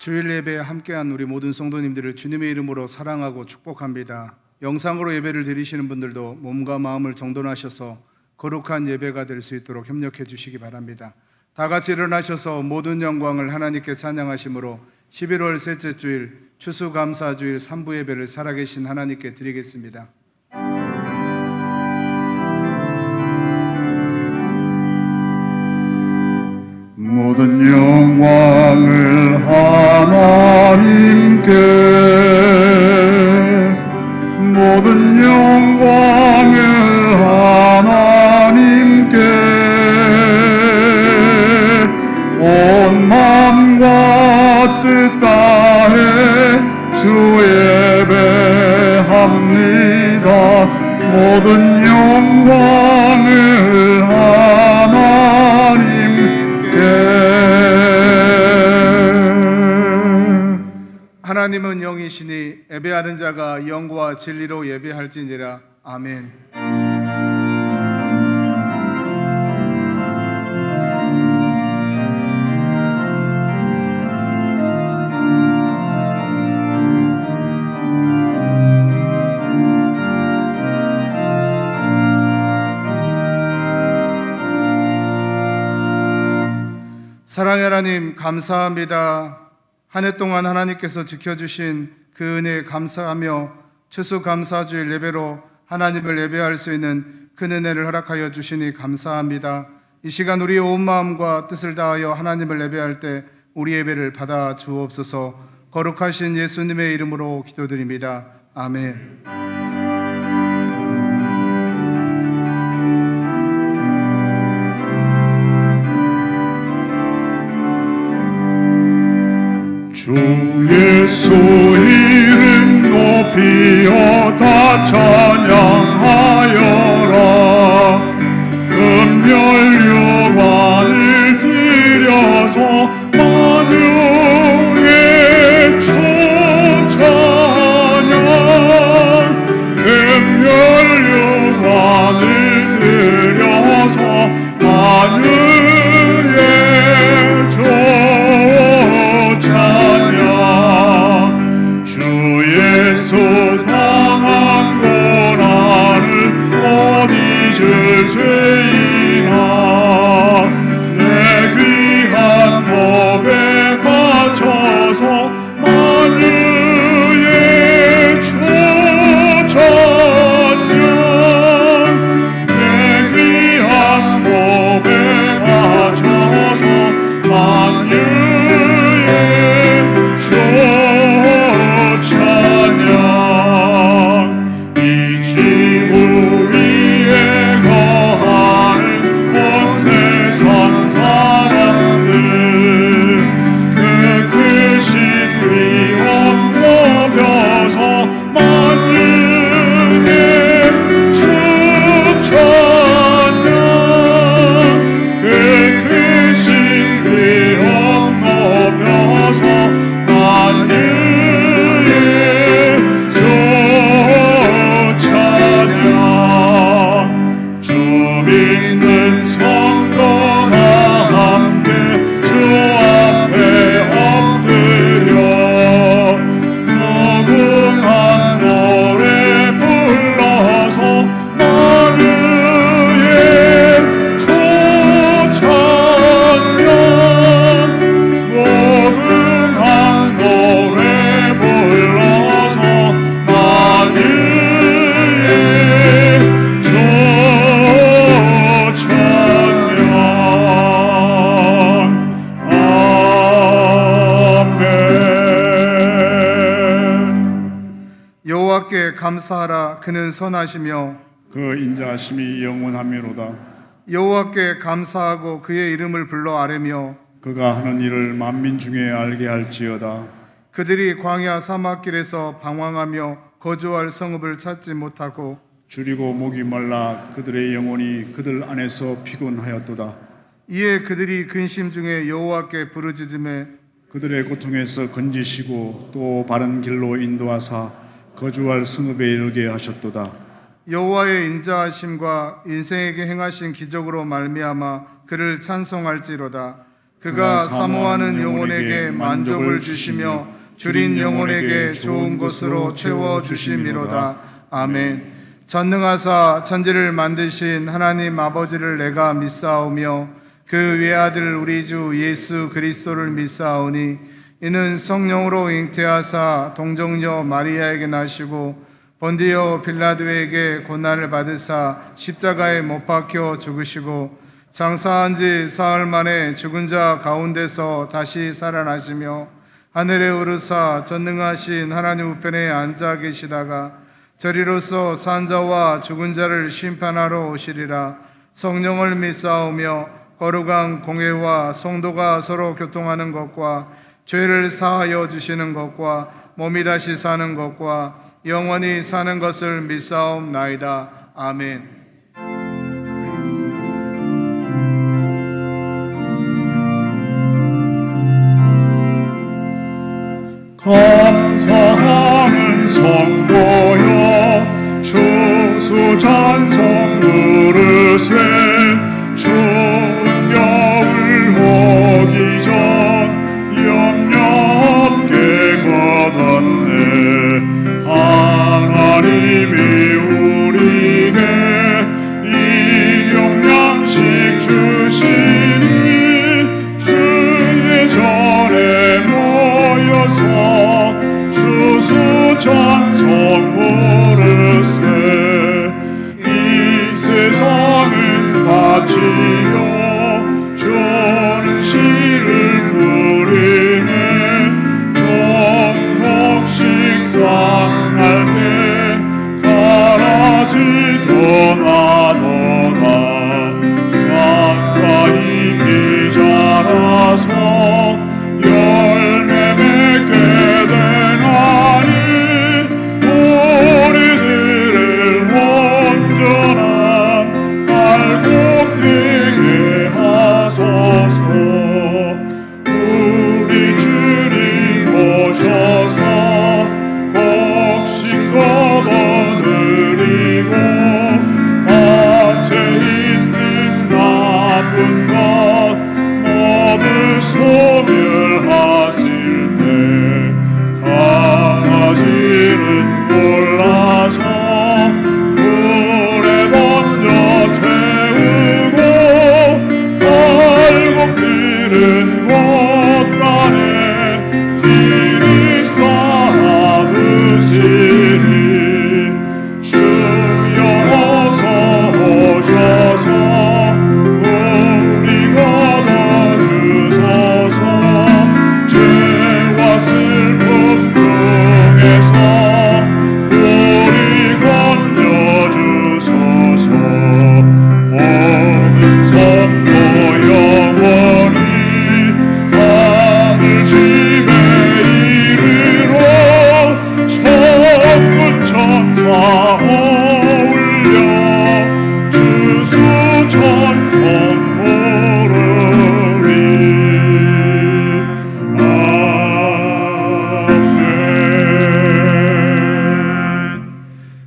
주일 예배에 함께한 우리 모든 성도님들을 주님의 이름으로 사랑하고 축복합니다. 영상으로 예배를 드리시는 분들도 몸과 마음을 정돈하셔서 거룩한 예배가 될 수 있도록 협력해 주시기 바랍니다. 다 같이 일어나셔서 모든 영광을 하나님께 찬양하심으로 11월 셋째 주일 추수감사주일 3부 예배를 살아계신 하나님께 드리겠습니다. 모든 영광을 하나님께, 모든 영광을 하나님께, 온 마음과 뜻 다해 주 예배합니다. 모든 영광을 하나님은 영이시니 예배하는 자가 영과 진리로 예배할지니라. 아멘. 사랑의 하나님, 감사합니다. 한 해 동안 하나님께서 지켜주신 그 은혜에 감사하며 추수감사주일 예배로 하나님을 예배할 수 있는 큰 은혜를 허락하여 주시니 감사합니다. 이 시간 우리의 온 마음과 뜻을 다하여 하나님을 예배할 때 우리 예배를 받아 주옵소서. 거룩하신 예수님의 이름으로 기도드립니다. 아멘. 주 예수 이름 높이어 다 찬양하여라. 금멸류관을 들여서 만유의 초찬양, 금멸류관을 들여서 만유의 주 예수 당한 고난을 못 잊을 죄인아, 내 귀한 법에 바쳐서 만유의 초찬양, 내 귀한 법에 바쳐서 만유의 찬양. 이 지구 위에 거하는 온 세상 사람들, 그 크신 위엄 높여서 만유의 찬양, 그 크신 위엄 높여서 주 믿는 성도가 함께 주 앞에 엎드려 무궁한 노래 불러서 만유의 초찬양, 무궁한 노래 불러서 만유의 여호와께 감사하라. 그는 선하시며 그 인자하심이 영원하미로다. 여호와께 감사하고 그의 이름을 불러 아뢰며 그가 하는 일을 만민 중에 알게 할지어다. 그들이 광야 사막길에서 방황하며 거주할 성읍을 찾지 못하고 줄이고 목이 말라 그들의 영혼이 그들 안에서 피곤하였도다. 이에 그들이 근심 중에 여호와께 부르짖음에 그들의 고통에서 건지시고 또 바른 길로 인도하사 거주할 성읍에 이르게 하셨도다. 여호와의 인자하심과 인생에게 행하신 기적으로 말미암아 그를 찬송할지로다. 그가 사모하는 영혼에게 만족을 주시며 줄인 영혼에게 좋은 것으로 채워주심이로다. 아멘. 전능하사 천지를 만드신 하나님 아버지를 내가 믿사오며 그 외아들 우리 주 예수 그리스도를 믿사오니 이는 성령으로 잉태하사 동정녀 마리아에게 나시고 본디오 빌라도에게 고난을 받으사 십자가에 못 박혀 죽으시고 장사한 지 사흘 만에 죽은 자 가운데서 다시 살아나시며 하늘에 오르사 전능하신 하나님 우편에 앉아 계시다가 저리로서 산자와 죽은 자를 심판하러 오시리라. 성령을 믿사오며 거룩한 공회와 성도가 서로 교통하는 것과 죄를 사하여 주시는 것과 몸이 다시 사는 것과 영원히 사는 것을 믿사옵나이다. 아멘. 감사하는 성도여 추수 찬송 부르세 추운 겨울 오기 전 염려 없게 거뒀네 하나님이 우리에게 일용량씩 주시니 주의 전에 모여서 추수 찬송 부르세 이 세상은 밭이요 주는 씨를 뿌리네 조금씩 상할 때 가라지도 나도다 싹과 잎이 자라서 열매 맺게 되나니 우리들을 온전한 알곡 되게 하소서 우리 주님 오셔서 곡식 거둬들이고 밭에 있는 나쁜 것 모두 소멸하실 때 강아지는 골라서 물에 던져 태우고 갈곡들은 곳간에 길이 쌓아두시니 주여 어서 오셔서 우리 거둬주소서 죄와 슬픔 중에서 우리 건져주소서 모든 성도 영원히 하늘 집에 이르러 천군 천사 올려 주수 찬송 부르리.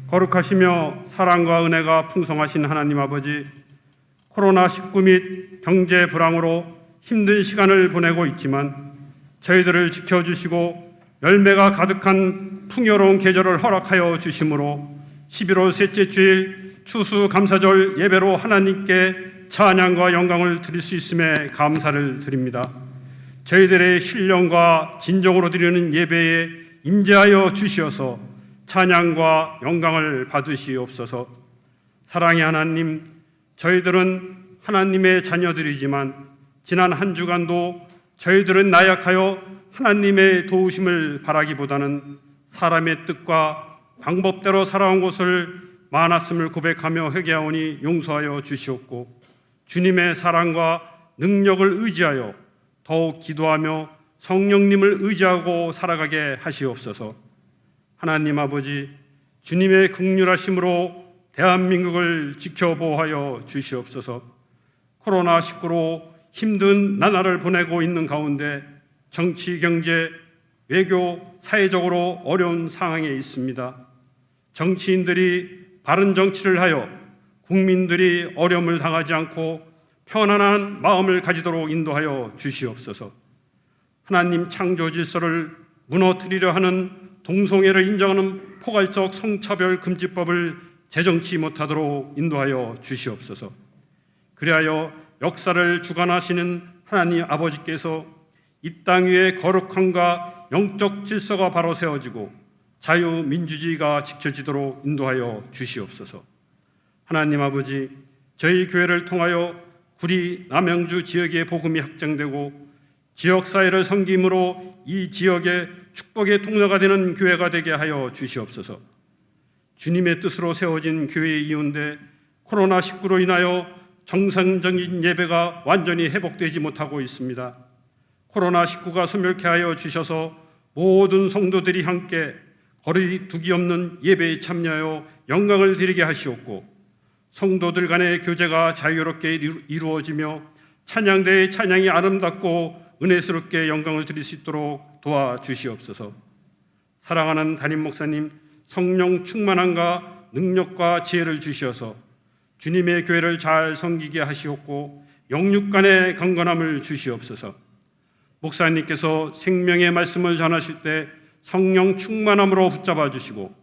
거룩하시며 사랑과 은혜가 풍성하신 하나님 아버지, 코로나19 및 경제 불황으로 힘든 시간을 보내고 있지만 저희들을 지켜주시고 열매가 가득한 풍요로운 계절을 허락하여 주심으로 11월 셋째 주일 추수감사절 예배로 하나님께 찬양과 영광을 드릴 수 있음에 감사를 드립니다. 저희들의 신령과 진정으로 드리는 예배에 임재하여 주시어서 찬양과 영광을 받으시옵소서. 사랑의 하나님, 저희들은 하나님의 자녀들이지만 지난 한 주간도 저희들은 나약하여 하나님의 도우심을 바라기보다는 사람의 뜻과 방법대로 살아온 것을 많았음을 고백하며 회개하오니 용서하여 주시옵고 주님의 사랑과 능력을 의지하여 더욱 기도하며 성령님을 의지하고 살아가게 하시옵소서. 하나님 아버지, 주님의 긍휼하심으로 대한민국을 지켜보호하여 주시옵소서. 코로나19로 힘든 나날을 보내고 있는 가운데 정치, 경제, 외교, 사회적으로 어려운 상황에 있습니다. 정치인들이 바른 정치를 하여 국민들이 어려움을 당하지 않고 편안한 마음을 가지도록 인도하여 주시옵소서. 하나님 창조 질서를 무너뜨리려 하는 동성애를 인정하는 포괄적 성차별 금지법을 제정치 못하도록 인도하여 주시옵소서. 그리하여 역사를 주관하시는 하나님 아버지께서 이 땅 위에 거룩함과 영적 질서가 바로 세워지고 자유민주주의가 지켜지도록 인도하여 주시옵소서. 하나님 아버지, 저희 교회를 통하여 구리 남양주 지역의 복음이 확장되고 지역사회를 섬김으로 이 지역의 축복의 통로가 되는 교회가 되게 하여 주시옵소서. 주님의 뜻으로 세워진 교회의 이유인데 코로나19로 인하여 정상적인 예배가 완전히 회복되지 못하고 있습니다. 코로나19가 소멸케 하여 주셔서 모든 성도들이 함께 거리두기 없는 예배에 참여하여 영광을 드리게 하시옵고, 성도들 간의 교제가 자유롭게 이루어지며 찬양대의 찬양이 아름답고 은혜스럽게 영광을 드릴 수 있도록 도와주시옵소서. 사랑하는 담임 목사님, 성령 충만함과 능력과 지혜를 주시어서 주님의 교회를 잘 섬기게 하시옵고 영육 간의 강건함을 주시옵소서. 목사님께서 생명의 말씀을 전하실 때 성령 충만함으로 붙잡아 주시고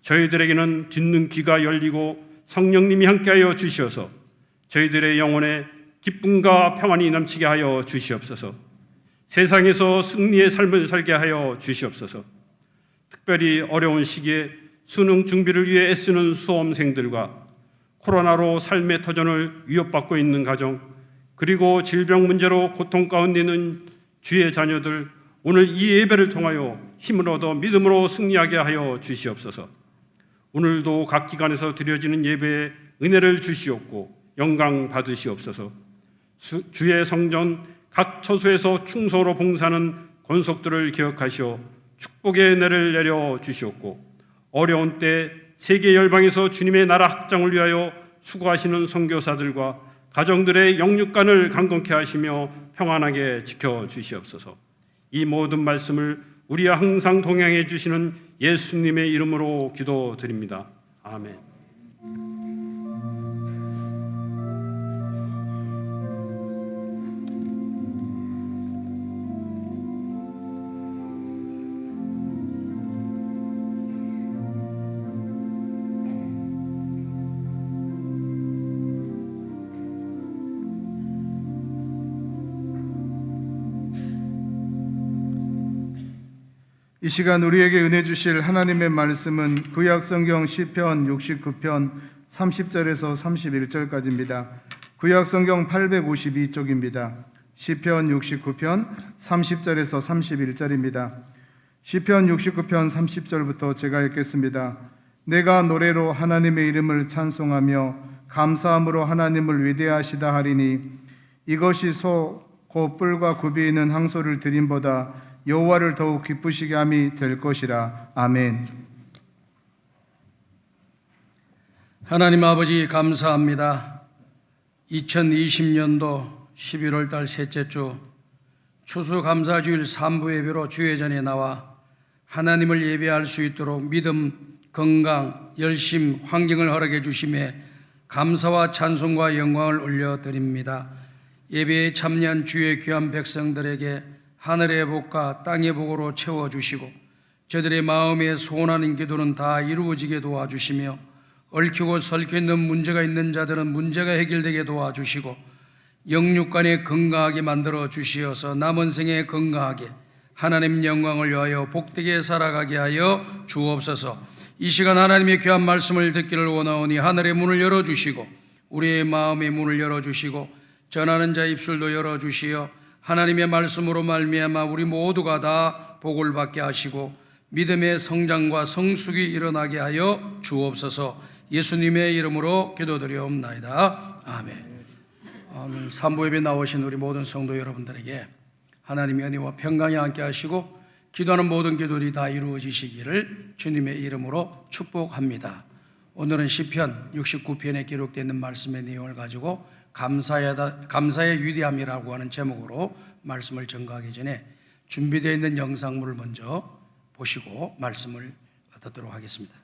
저희들에게는 듣는 귀가 열리고 성령님이 함께하여 주시어서 저희들의 영혼에 기쁨과 평안이 넘치게 하여 주시옵소서. 세상에서 승리의 삶을 살게 하여 주시옵소서. 특별히 어려운 시기에 수능 준비를 위해 애쓰는 수험생들과 코로나로 삶의 터전을 위협받고 있는 가정, 그리고 질병 문제로 고통 가운데 있는 주의 자녀들, 오늘 이 예배를 통하여 힘을 얻어 믿음으로 승리하게 하여 주시옵소서. 오늘도 각 기관에서 드려지는 예배에 은혜를 주시옵고 영광 받으시옵소서. 주의 성전 각 처소에서 충성으로 봉사하는 권속들을 기억하시어 축복의 은혜를 내려 주시옵고, 어려운 때 세계 열방에서 주님의 나라 확장을 위하여 수고하시는 선교사들과 가정들의 영육간을 강건케 하시며 평안하게 지켜 주시옵소서. 이 모든 말씀을 우리와 항상 동행해 주시는 예수님의 이름으로 기도드립니다. 아멘. 이 시간 우리에게 은혜 주실 하나님의 말씀은 구약 성경 시편 69편 30절에서 31절까지입니다. 구약 성경 852쪽입니다. 시편 69편 30절에서 31절입니다. 시편 69편 30절부터 제가 읽겠습니다. 내가 노래로 하나님의 이름을 찬송하며 감사함으로 하나님을 위대하시다 하리니 이것이 소 곧 뿔과 굽이 있는 항소를 드림보다 여호와를 더욱 기쁘시게 함이 될 것이라. 아멘. 하나님 아버지 감사합니다. 2020년도 11월 달 셋째 주 추수감사주일 3부 예배로 주의 전에 나와 하나님을 예배할 수 있도록 믿음, 건강, 열심, 환경을 허락해 주심에 감사와 찬송과 영광을 올려드립니다. 예배에 참여한 주의 귀한 백성들에게 하늘의 복과 땅의 복으로 채워주시고 저들의 마음에 소원하는 기도는 다 이루어지게 도와주시며 얽히고 설켜 있는 문제가 있는 자들은 문제가 해결되게 도와주시고 영육간에 건강하게 만들어 주시어서 남은 생에 건강하게 하나님 영광을 위하여 복되게 살아가게 하여 주옵소서. 이 시간 하나님의 귀한 말씀을 듣기를 원하오니 하늘의 문을 열어주시고 우리의 마음의 문을 열어주시고 전하는 자의 입술도 열어주시어 하나님의 말씀으로 말미암아 우리 모두가 다 복을 받게 하시고 믿음의 성장과 성숙이 일어나게 하여 주옵소서. 예수님의 이름으로 기도드리옵나이다. 아멘. 오늘 3부 예배 나오신 우리 모든 성도 여러분들에게 하나님의 은혜와 평강이 함께 하시고 기도하는 모든 기도들이 다 이루어지시기를 주님의 이름으로 축복합니다. 오늘은 시편 69편에 기록되어 있는 말씀의 내용을 가지고 감사의 위대함이라고 하는 제목으로 말씀을 전가하기 전에 준비되어 있는 영상물을 먼저 보시고 말씀을 듣도록 하겠습니다.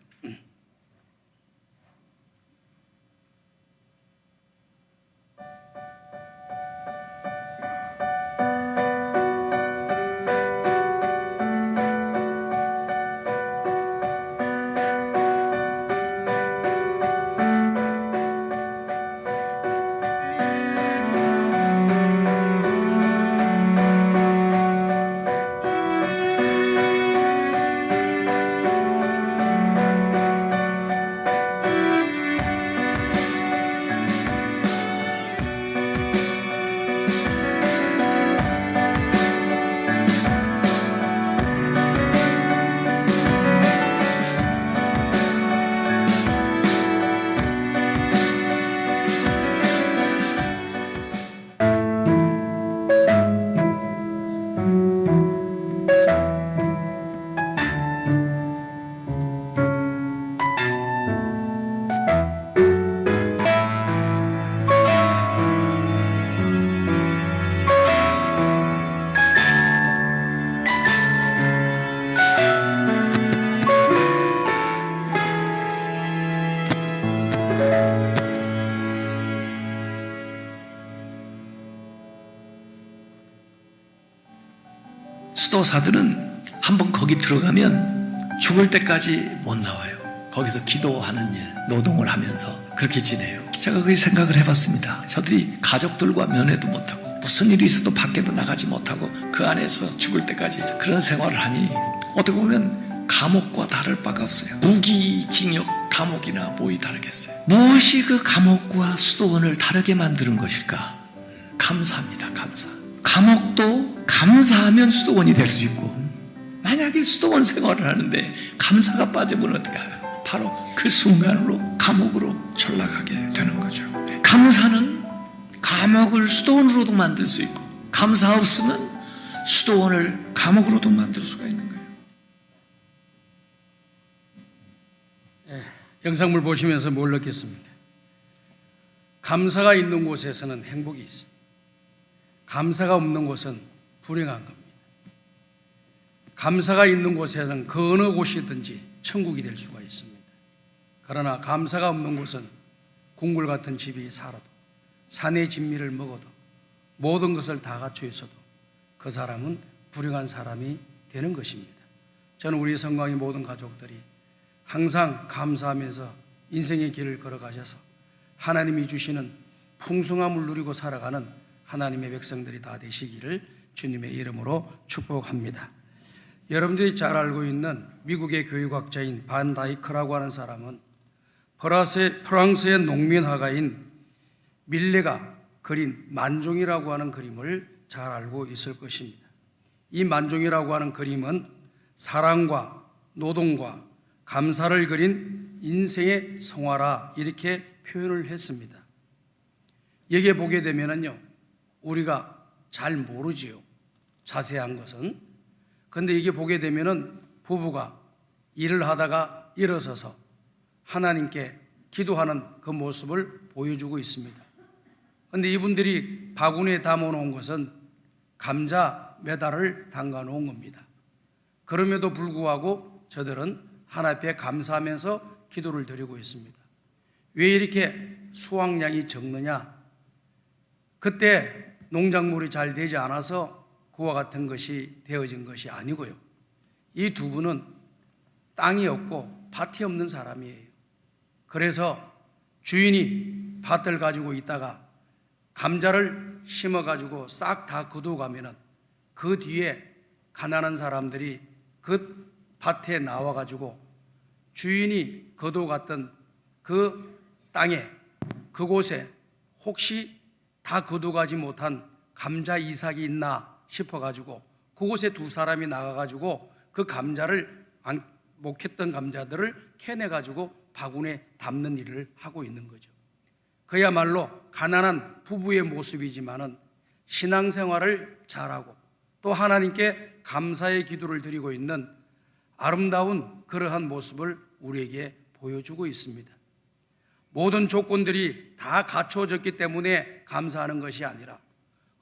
수도사들은 한번 거기 들어가면 죽을 때까지 못 나와요. 거기서 기도하는 일, 노동을 하면서 그렇게 지내요. 제가 그 생각을 해봤습니다. 저들이 가족들과 면회도 못하고 무슨 일이 있어도 밖에도 나가지 못하고 그 안에서 죽을 때까지 그런 생활을 하니 어떻게 보면 감옥과 다를 바가 없어요. 무기징역 감옥이나 뭐이 다르겠어요. 무엇이 그 감옥과 수도원을 다르게 만드는 것일까? 감사합니다. 감사. 감옥도 감사하면 수도원이 될 수 있고, 만약에 수도원 생활을 하는데 감사가 빠지면 어떡해요? 바로 그 순간으로 감옥으로 전락하게 되는 거죠. 감사는 감옥을 수도원으로도 만들 수 있고, 감사 없으면 수도원을 감옥으로도 만들 수가 있는 거예요. 영상물 보시면서 뭘 느꼈습니까? 감사가 있는 곳에서는 행복이 있습니다. 감사가 없는 곳은 불행한 겁니다. 감사가 있는 곳에는 그 어느 곳이든지 천국이 될 수가 있습니다. 그러나 감사가 없는 곳은 궁궐 같은 집이 살아도, 산의 진미를 먹어도, 모든 것을 다 갖춰 있어도 그 사람은 불행한 사람이 되는 것입니다. 저는 우리 성광의 모든 가족들이 항상 감사하면서 인생의 길을 걸어가셔서 하나님이 주시는 풍성함을 누리고 살아가는 하나님의 백성들이 다 되시기를 주님의 이름으로 축복합니다. 여러분들이 잘 알고 있는 미국의 교육학자인 반 다이크라고 하는 사람은 프랑스의 농민화가인 밀레가 그린 만종이라고 하는 그림을 잘 알고 있을 것입니다. 이 만종이라고 하는 그림은 사랑과 노동과 감사를 그린 인생의 성화라 이렇게 표현을 했습니다. 여기에 보게 되면은요, 우리가 잘 모르지요, 자세한 것은. 근데 이게 보게 되면은 부부가 일을 하다가 일어서서 하나님께 기도하는 그 모습을 보여주고 있습니다. 근데 이분들이 바구니에 담아 놓은 것은 감자 메달을 담가 놓은 겁니다. 그럼에도 불구하고 저들은 하나님 앞에 감사하면서 기도를 드리고 있습니다. 왜 이렇게 수확량이 적느냐? 그때 농작물이 잘 되지 않아서 그와 같은 것이 되어진 것이 아니고요. 이 두 분은 땅이 없고 밭이 없는 사람이에요. 그래서 주인이 밭을 가지고 있다가 감자를 심어가지고 싹 다 거두가면은 그 뒤에 가난한 사람들이 그 밭에 나와가지고 주인이 거두갔던 그 땅에, 그곳에 혹시 다 거두가지 못한 감자 이삭이 있나 싶어가지고 그곳에 두 사람이 나가가지고 그 감자를 목했던 감자들을 캐내가지고 바구니에 담는 일을 하고 있는 거죠. 그야말로 가난한 부부의 모습이지만은 신앙생활을 잘하고 또 하나님께 감사의 기도를 드리고 있는 아름다운 그러한 모습을 우리에게 보여주고 있습니다. 모든 조건들이 다 갖춰졌기 때문에 감사하는 것이 아니라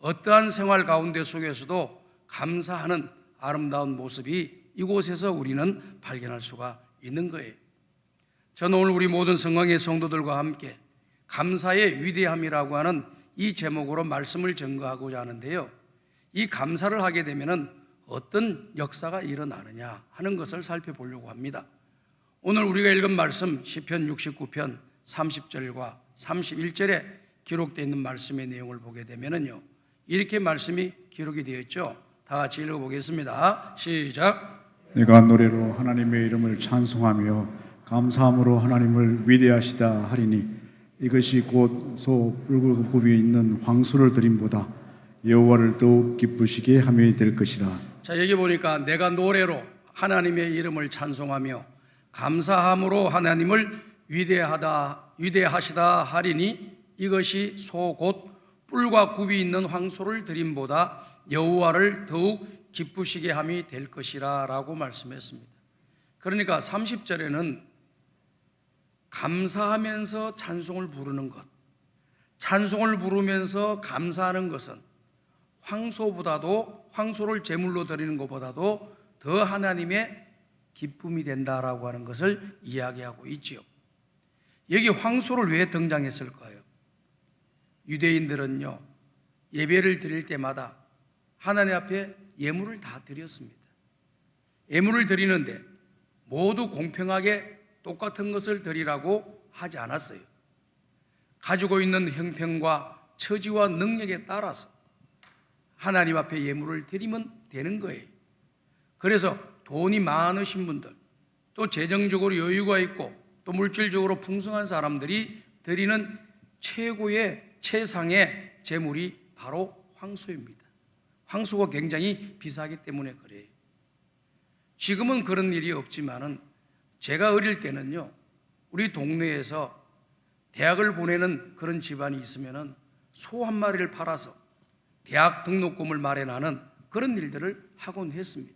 어떠한 생활 가운데 속에서도 감사하는 아름다운 모습이 이곳에서 우리는 발견할 수가 있는 거예요. 저는 오늘 우리 모든 성광의 성도들과 함께 감사의 위대함이라고 하는 이 제목으로 말씀을 전거하고자 하는데요, 이 감사를 하게 되면 어떤 역사가 일어나느냐 하는 것을 살펴보려고 합니다. 오늘 우리가 읽은 말씀 시편 69편 30절과 31절에 기록되어 있는 말씀의 내용을 보게 되면요, 이렇게 말씀이 기록이 되어 있죠. 다 같이 읽어보겠습니다. 시작. 내가 노래로 하나님의 이름을 찬송하며 감사함으로 하나님을 위대하시다 하리니 이것이 곧 소 뿔굴굽이 있는 황소를 드림보다 여호와를 더욱 기쁘시게 함이 될 것이라. 자, 여기 보니까 내가 노래로 하나님의 이름을 찬송하며 감사함으로 하나님을 위대하시다 하리니 이것이 소 곧 뿔과 굽이 있는 황소를 드림보다 여호와를 더욱 기쁘시게 함이 될 것이라 라고 말씀했습니다. 그러니까 30절에는 감사하면서 찬송을 부르는 것, 찬송을 부르면서 감사하는 것은 황소를 제물로 드리는 것보다도 더 하나님의 기쁨이 된다라고 하는 것을 이야기하고 있지요. 여기 황소를 왜 등장했을까요? 유대인들은요, 예배를 드릴 때마다 하나님 앞에 예물을 다 드렸습니다. 예물을 드리는데 모두 공평하게 똑같은 것을 드리라고 하지 않았어요. 가지고 있는 형편과 처지와 능력에 따라서 하나님 앞에 예물을 드리면 되는 거예요. 그래서 돈이 많으신 분들, 또 재정적으로 여유가 있고 또 물질적으로 풍성한 사람들이 드리는 최상의 재물이 바로 황소입니다. 황소가 굉장히 비싸기 때문에 그래요. 지금은 그런 일이 없지만은 제가 어릴 때는요, 우리 동네에서 대학을 보내는 그런 집안이 있으면은 소 한 마리를 팔아서 대학 등록금을 마련하는 그런 일들을 하곤 했습니다.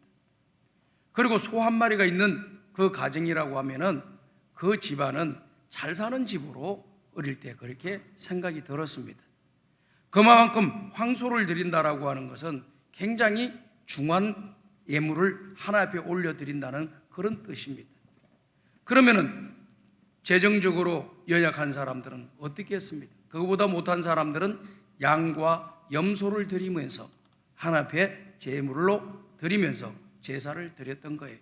그리고 소 한 마리가 있는 그 가정이라고 하면은 그 집안은 잘 사는 집으로 어릴 때 그렇게 생각이 들었습니다. 그만큼 황소를 드린다라고 하는 것은 굉장히 중한 예물을 하나 앞에 올려드린다는 그런 뜻입니다. 그러면은 재정적으로 연약한 사람들은 어떻게 했습니까? 그거보다 못한 사람들은 양과 염소를 드리면서 하나 앞에 제물로 드리면서 제사를 드렸던 거예요.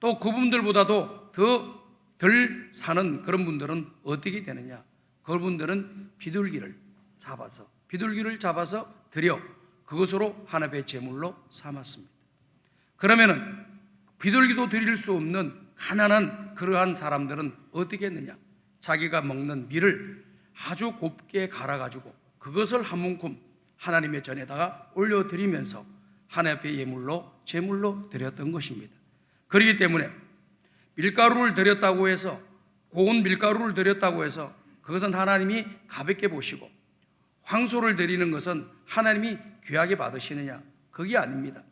또 그분들보다도 더 덜 사는 그런 분들은 어떻게 되느냐? 그분들은 비둘기를 잡아서 드려 그것으로 하나 앞에 제물로 삼았습니다. 그러면은 비둘기도 드릴 수 없는 가난한 그러한 사람들은 어떻게 했느냐? 자기가 먹는 밀을 아주 곱게 갈아가지고 그것을 한 문큼 하나님의 전에다가 올려드리면서 하나님 앞에 제물로 드렸던 것입니다. 그렇기 때문에 밀가루를 드렸다고 해서, 고운 밀가루를 드렸다고 해서 그것은 하나님이 가볍게 보시고 황소를 드리는 것은 하나님이 귀하게 받으시느냐? 그게 아닙니다.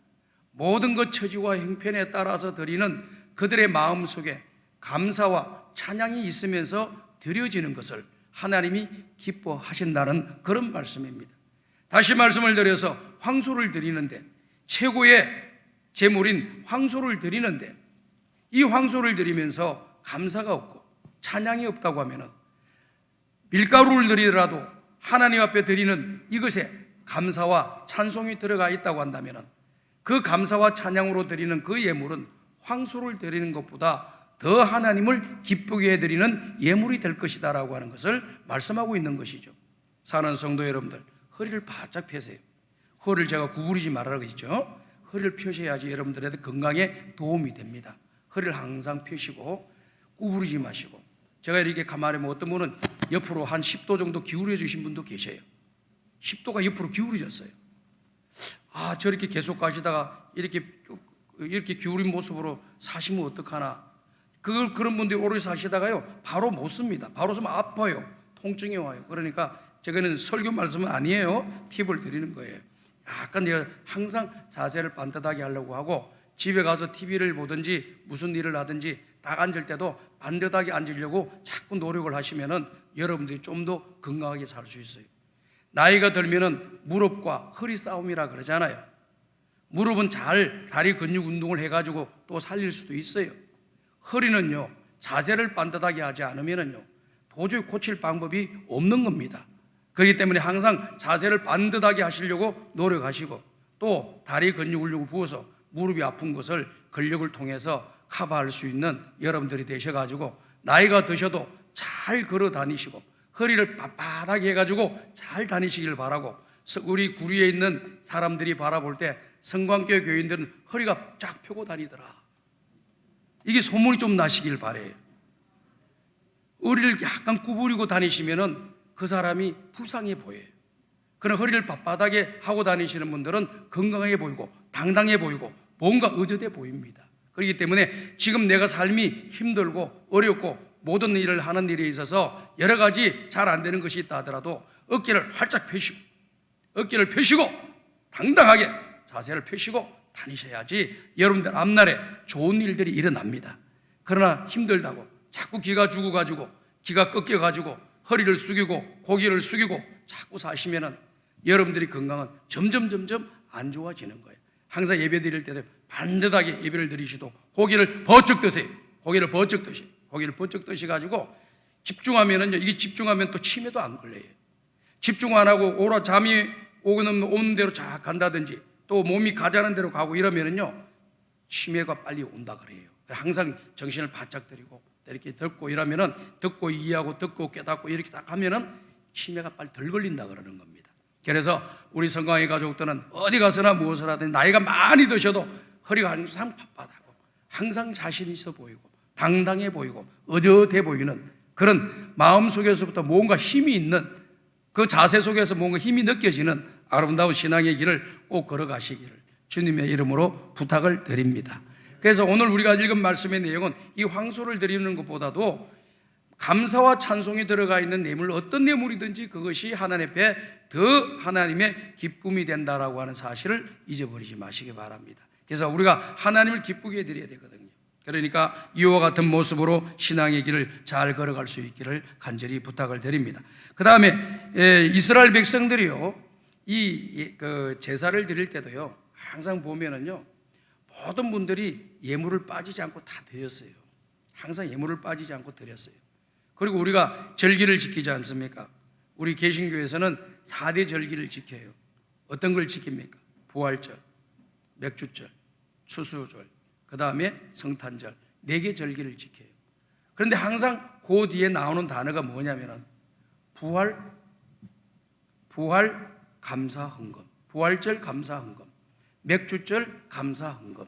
모든 것 처지와 형편에 따라서 드리는 그들의 마음속에 감사와 찬양이 있으면서 드려지는 것을 하나님이 기뻐하신다는 그런 말씀입니다. 다시 말씀을 드려서 황소를 드리는데, 최고의 제물인 황소를 드리는데 이 황소를 드리면서 감사가 없고 찬양이 없다고 하면은 밀가루를 드리더라도 하나님 앞에 드리는 이것에 감사와 찬송이 들어가 있다고 한다면은 그 감사와 찬양으로 드리는 그 예물은 황소를 드리는 것보다 더 하나님을 기쁘게 해드리는 예물이 될 것이다라고 하는 것을 말씀하고 있는 것이죠. 사는 성도 여러분들, 허리를 바짝 펴세요. 허리를 제가 구부리지 말라고 했죠. 허리를 펴셔야지 여러분들의 건강에 도움이 됩니다. 허리를 항상 펴시고 구부리지 마시고, 제가 이렇게 가만히 보면 어떤 분은 옆으로 한 10도 정도 기울여 주신 분도 계셔요. 10도가 옆으로 기울어졌어요. 아, 저렇게 계속 가시다가 이렇게 기울인 모습으로 사시면 어떡하나. 그런 분들이 오래 사시다가요, 바로 못 씁니다. 바로 쓰면 아파요. 통증이 와요. 그러니까 제가는 설교 말씀은 아니에요. 팁을 드리는 거예요. 약간 내가 항상 자세를 반듯하게 하려고 하고, 집에 가서 TV를 보든지 무슨 일을 하든지 딱 앉을 때도 반듯하게 앉으려고 자꾸 노력을 하시면은 여러분들이 좀 더 건강하게 살 수 있어요. 나이가 들면은 무릎과 허리 싸움이라 그러잖아요. 무릎은 잘 다리 근육 운동을 해가지고 또 살릴 수도 있어요. 허리는요, 자세를 반듯하게 하지 않으면은요, 도저히 고칠 방법이 없는 겁니다. 그렇기 때문에 항상 자세를 반듯하게 하시려고 노력하시고, 또 다리 근육을 부어서 무릎이 아픈 것을 근력을 통해서 커버할 수 있는 여러분들이 되셔가지고 나이가 드셔도 잘 걸어 다니시고 허리를 빳빳하게 해가지고 잘 다니시길 바라고, 우리 구리에 있는 사람들이 바라볼 때 성광교 교인들은 허리가 쫙 펴고 다니더라. 이게 소문이 좀 나시길 바래요. 허리를 약간 구부리고 다니시면은 그 사람이 불쌍해 보여요. 그런 허리를 빳빳하게 하고 다니시는 분들은 건강해 보이고 당당해 보이고 뭔가 의젓해 보입니다. 그렇기 때문에 지금 내가 삶이 힘들고 어렵고 모든 일을 하는 일에 있어서 여러 가지 잘 안 되는 것이 있다 하더라도 어깨를 활짝 펴시고, 어깨를 펴시고 당당하게 자세를 펴시고 다니셔야지 여러분들 앞날에 좋은 일들이 일어납니다. 그러나 힘들다고 자꾸 기가 죽어가지고 기가 꺾여가지고 허리를 숙이고 고개를 숙이고 자꾸 사시면은 여러분들이 건강은 점점 안 좋아지는 거예요. 항상 예배 드릴 때도 반듯하게 예배를 드리시도 고개를 번쩍 드세요. 고개를 번쩍 드셔가지고 집중하면은요, 이게 집중하면 또 치매도 안 걸려요. 집중 안 하고 오라 잠이 오는 대로 쫙 간다든지 또 몸이 가자는 대로 가고 이러면은요 치매가 빨리 온다 그래요. 항상 정신을 바짝 들이고 이렇게 듣고 이러면은 듣고 이해하고 듣고 깨닫고 이렇게 딱 하면은 치매가 빨리 덜 걸린다 그러는 겁니다. 그래서 우리 성광의 가족들은 어디 가서나 무엇을 하든 나이가 많이 드셔도 허리가 항상 빳빳하고 항상 자신 있어 보이고 당당해 보이고 의젓해 보이는 그런 마음 속에서부터 뭔가 힘이 있는 그 자세 속에서 뭔가 힘이 느껴지는 아름다운 신앙의 길을 꼭 걸어가시기를 주님의 이름으로 부탁을 드립니다. 그래서 오늘 우리가 읽은 말씀의 내용은 이 황소를 드리는 것보다도 감사와 찬송이 들어가 있는 뇌물, 어떤 뇌물이든지 그것이 하나님 앞에 더 하나님의 기쁨이 된다라고 하는 사실을 잊어버리지 마시기 바랍니다. 그래서 우리가 하나님을 기쁘게 해드려야 되거든요. 그러니까 이와 같은 모습으로 신앙의 길을 잘 걸어갈 수 있기를 간절히 부탁을 드립니다. 그 다음에 이스라엘 백성들이요, 그 제사를 드릴 때도요, 항상 보면은요, 모든 분들이 예물을 빠지지 않고 다 드렸어요. 항상 예물을 빠지지 않고 드렸어요. 그리고 우리가 절기를 지키지 않습니까? 우리 개신교에서는 4대 절기를 지켜요. 어떤 걸 지킵니까? 부활절, 맥주절, 추수절, 그 다음에 성탄절, 4개 절기를 지켜요. 그런데 항상 그 뒤에 나오는 단어가 뭐냐면은 부활 감사 헌금, 부활절 감사 헌금, 맥주절 감사 헌금,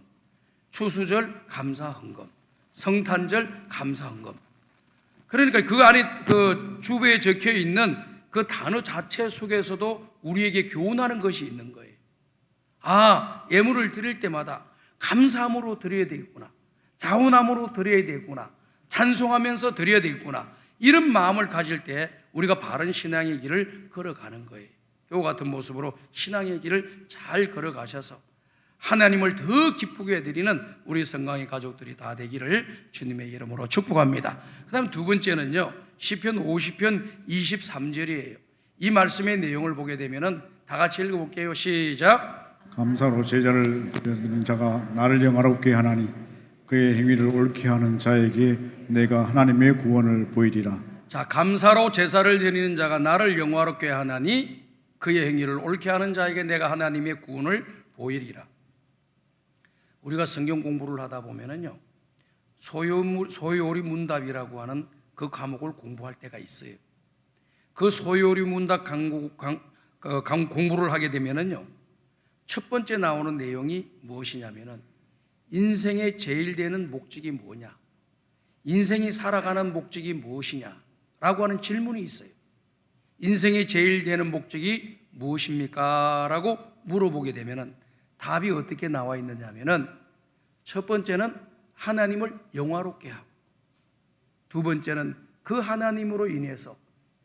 추수절 감사 헌금, 성탄절 감사 헌금. 그러니까 그 안에 그 주부에 적혀 있는 그 단어 자체 속에서도 우리에게 교훈하는 것이 있는 거예요. 아, 예물을 드릴 때마다 감사함으로 드려야 되겠구나, 자원함으로 드려야 되겠구나, 찬송하면서 드려야 되겠구나, 이런 마음을 가질 때 우리가 바른 신앙의 길을 걸어가는 거예요. 이와 같은 모습으로 신앙의 길을 잘 걸어가셔서 하나님을 더 기쁘게 해드리는 우리 성광의 가족들이 다 되기를 주님의 이름으로 축복합니다. 그 다음 두 번째는요, 시편 50편 23절이에요. 이 말씀의 내용을 보게 되면은 다 같이 읽어볼게요. 시작. 감사로 제자를 드리는 자가 나를 영화롭게 하나니 그의 행위를 옳게 하는 자에게 내가 하나님의 구원을 보이리라. 자, 감사로 제사를 드리는 자가 나를 영화롭게 하나니 그의 행위를 옳게 하는 자에게 내가 하나님의 구원을 보이리라. 우리가 성경 공부를 하다 보면은요, 소요리 문답이라고 하는 그 과목을 공부할 때가 있어요. 그 소요리 문답 공부를 하게 되면은요, 첫 번째 나오는 내용이 무엇이냐면은 인생의 제일 되는 목적이 뭐냐, 인생이 살아가는 목적이 무엇이냐라고 하는 질문이 있어요. 인생의 제일 되는 목적이 무엇입니까? 라고 물어보게 되면은 답이 어떻게 나와 있느냐면은 첫 번째는 하나님을 영화롭게 하고, 두 번째는 그 하나님으로 인해서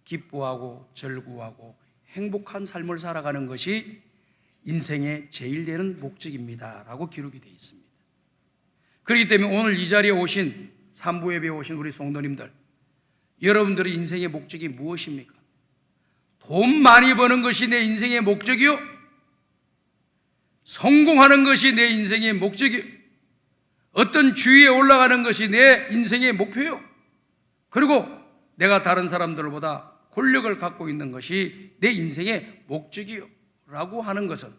기뻐하고 즐거워하고 행복한 삶을 살아가는 것이 인생의 제일 되는 목적입니다 라고 기록이 되어 있습니다. 그렇기 때문에 오늘 이 자리에 오신 산부 예배에 오신 우리 성도님들, 여러분들의 인생의 목적이 무엇입니까? 돈 많이 버는 것이 내 인생의 목적이요? 성공하는 것이 내 인생의 목적이요? 어떤 주위에 올라가는 것이 내 인생의 목표요? 그리고 내가 다른 사람들보다 권력을 갖고 있는 것이 내 인생의 목적이요? 라고 하는 것은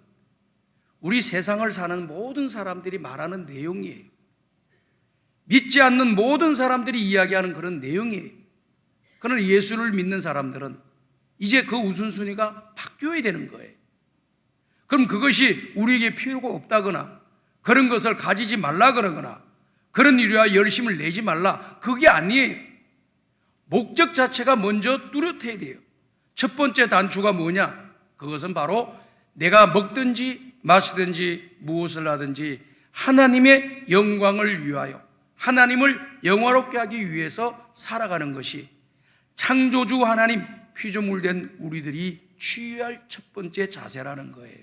우리 세상을 사는 모든 사람들이 말하는 내용이에요. 믿지 않는 모든 사람들이 이야기하는 그런 내용이에요. 그러나 예수를 믿는 사람들은 이제 그 우선순위가 바뀌어야 되는 거예요. 그럼 그것이 우리에게 필요가 없다거나 그런 것을 가지지 말라 그러거나 그런 일에 열심을 내지 말라, 그게 아니에요. 목적 자체가 먼저 뚜렷해야 돼요. 첫 번째 단추가 뭐냐? 그것은 바로 내가 먹든지 마시든지 무엇을 하든지 하나님의 영광을 위하여 하나님을 영화롭게 하기 위해서 살아가는 것이 창조주 하나님 피조물된 우리들이 취해야 할 첫 번째 자세라는 거예요.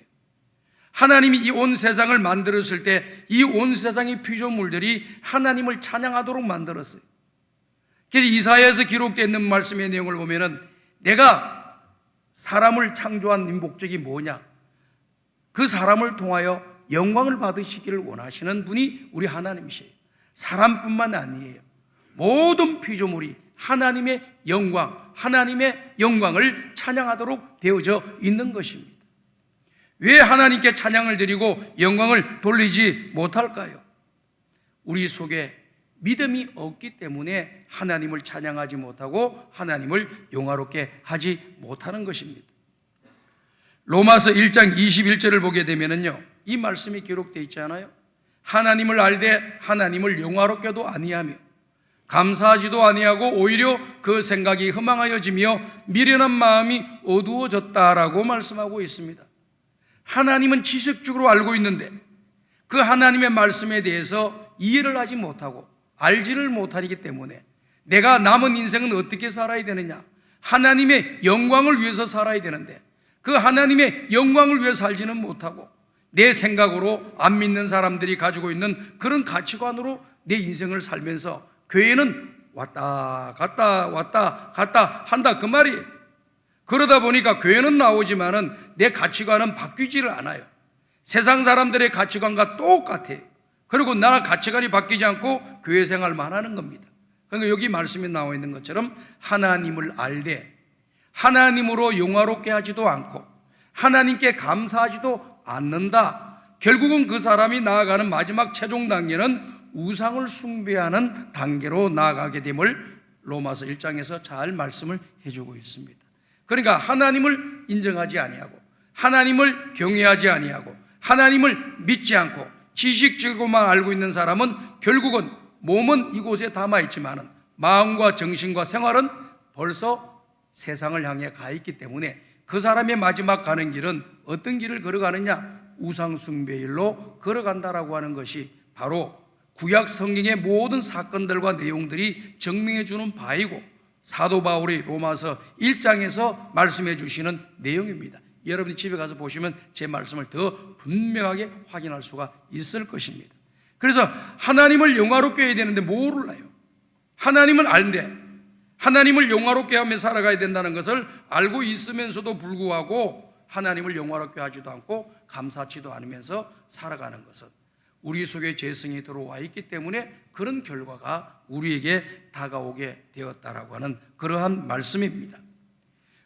하나님이 이 온 세상을 만들었을 때 이 온 세상의 피조물들이 하나님을 찬양하도록 만들었어요. 그래서 이사야에서 기록되어 있는 말씀의 내용을 보면은 내가 사람을 창조한 목적이 뭐냐? 그 사람을 통하여 영광을 받으시기를 원하시는 분이 우리 하나님이세요. 사람뿐만 아니에요. 모든 피조물이 하나님의 영광을 찬양하도록 되어져 있는 것입니다. 왜 하나님께 찬양을 드리고 영광을 돌리지 못할까요? 우리 속에 믿음이 없기 때문에 하나님을 찬양하지 못하고 하나님을 영화롭게 하지 못하는 것입니다. 로마서 1장 21절을 보게 되면은요, 이 말씀이 기록되어 있지 않아요? 하나님을 알되 하나님을 영화롭게도 아니하며 감사하지도 아니하고 오히려 그 생각이 허망하여지며 미련한 마음이 어두워졌다라고 말씀하고 있습니다. 하나님은 지식적으로 알고 있는데 그 하나님의 말씀에 대해서 이해를 하지 못하고 알지를 못하기 때문에 내가 남은 인생은 어떻게 살아야 되느냐, 하나님의 영광을 위해서 살아야 되는데 그 하나님의 영광을 위해 살지는 못하고 내 생각으로 안 믿는 사람들이 가지고 있는 그런 가치관으로 내 인생을 살면서 교회는 왔다 갔다 한다 그 말이에요. 그러다 보니까 교회는 나오지만은 내 가치관은 바뀌지를 않아요. 세상 사람들의 가치관과 똑같아요. 그리고 나 가치관이 바뀌지 않고 교회 생활만 하는 겁니다. 그러니까 여기 말씀이 나와 있는 것처럼 하나님을 알되 하나님으로 영화롭게 하지도 않고 하나님께 감사하지도 않는다. 결국은 그 사람이 나아가는 마지막 최종 단계는 우상을 숭배하는 단계로 나아가게 됨을 로마서 1장에서 잘 말씀을 해주고 있습니다. 그러니까 하나님을 인정하지 아니하고 하나님을 경외하지 아니하고 하나님을 믿지 않고 지식적으로만 알고 있는 사람은 결국은 몸은 이곳에 담아있지만 마음과 정신과 생활은 벌써 세상을 향해 가 있기 때문에 그 사람의 마지막 가는 길은 어떤 길을 걸어가느냐? 우상숭배의 일로 걸어간다라고 하는 것이 바로 구약 성경의 모든 사건들과 내용들이 증명해 주는 바이고 사도 바울이 로마서 1장에서 말씀해 주시는 내용입니다. 여러분이 집에 가서 보시면 제 말씀을 더 분명하게 확인할 수가 있을 것입니다. 그래서 하나님을 영화롭게 해야 되는데 몰라요. 하나님은 알는데 하나님을 영화롭게 하며 살아가야 된다는 것을 알고 있으면서도 불구하고 하나님을 영화롭게 하지도 않고 감사치도 않으면서 살아가는 것은 우리 속에 죄성이 들어와 있기 때문에 그런 결과가 우리에게 다가오게 되었다라고 하는 그러한 말씀입니다.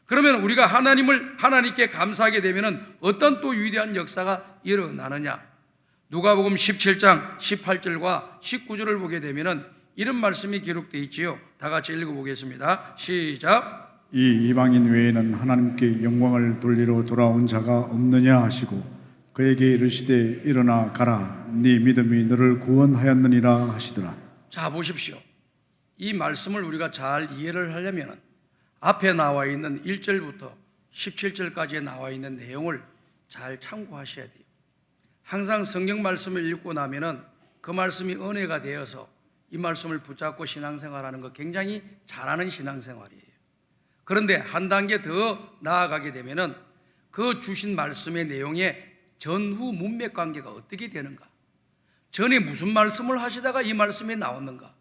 그러면 우리가 하나님께 감사하게 되면 어떤 또 위대한 역사가 일어나느냐? 누가복음 17장 18절과 19절을 보게 되면 이런 말씀이 기록되어 있지요. 다 같이 읽어보겠습니다. 시작. 이 이방인 외에는 하나님께 영광을 돌리러 돌아온 자가 없느냐 하시고 그에게 이르시되 일어나 가라 네 믿음이 너를 구원하였느니라 하시더라. 자 보십시오. 이 말씀을 우리가 잘 이해를 하려면 앞에 나와 있는 1절부터 17절까지에 나와 있는 내용을 잘 참고하셔야 돼요. 항상 성경 말씀을 읽고 나면은 그 말씀이 은혜가 되어서 이 말씀을 붙잡고 신앙생활하는 거 굉장히 잘하는 신앙생활이에요. 그런데 한 단계 더 나아가게 되면은 그 주신 말씀의 내용에 전후 문맥 관계가 어떻게 되는가? 전에 무슨 말씀을 하시다가 이 말씀이 나왔는가?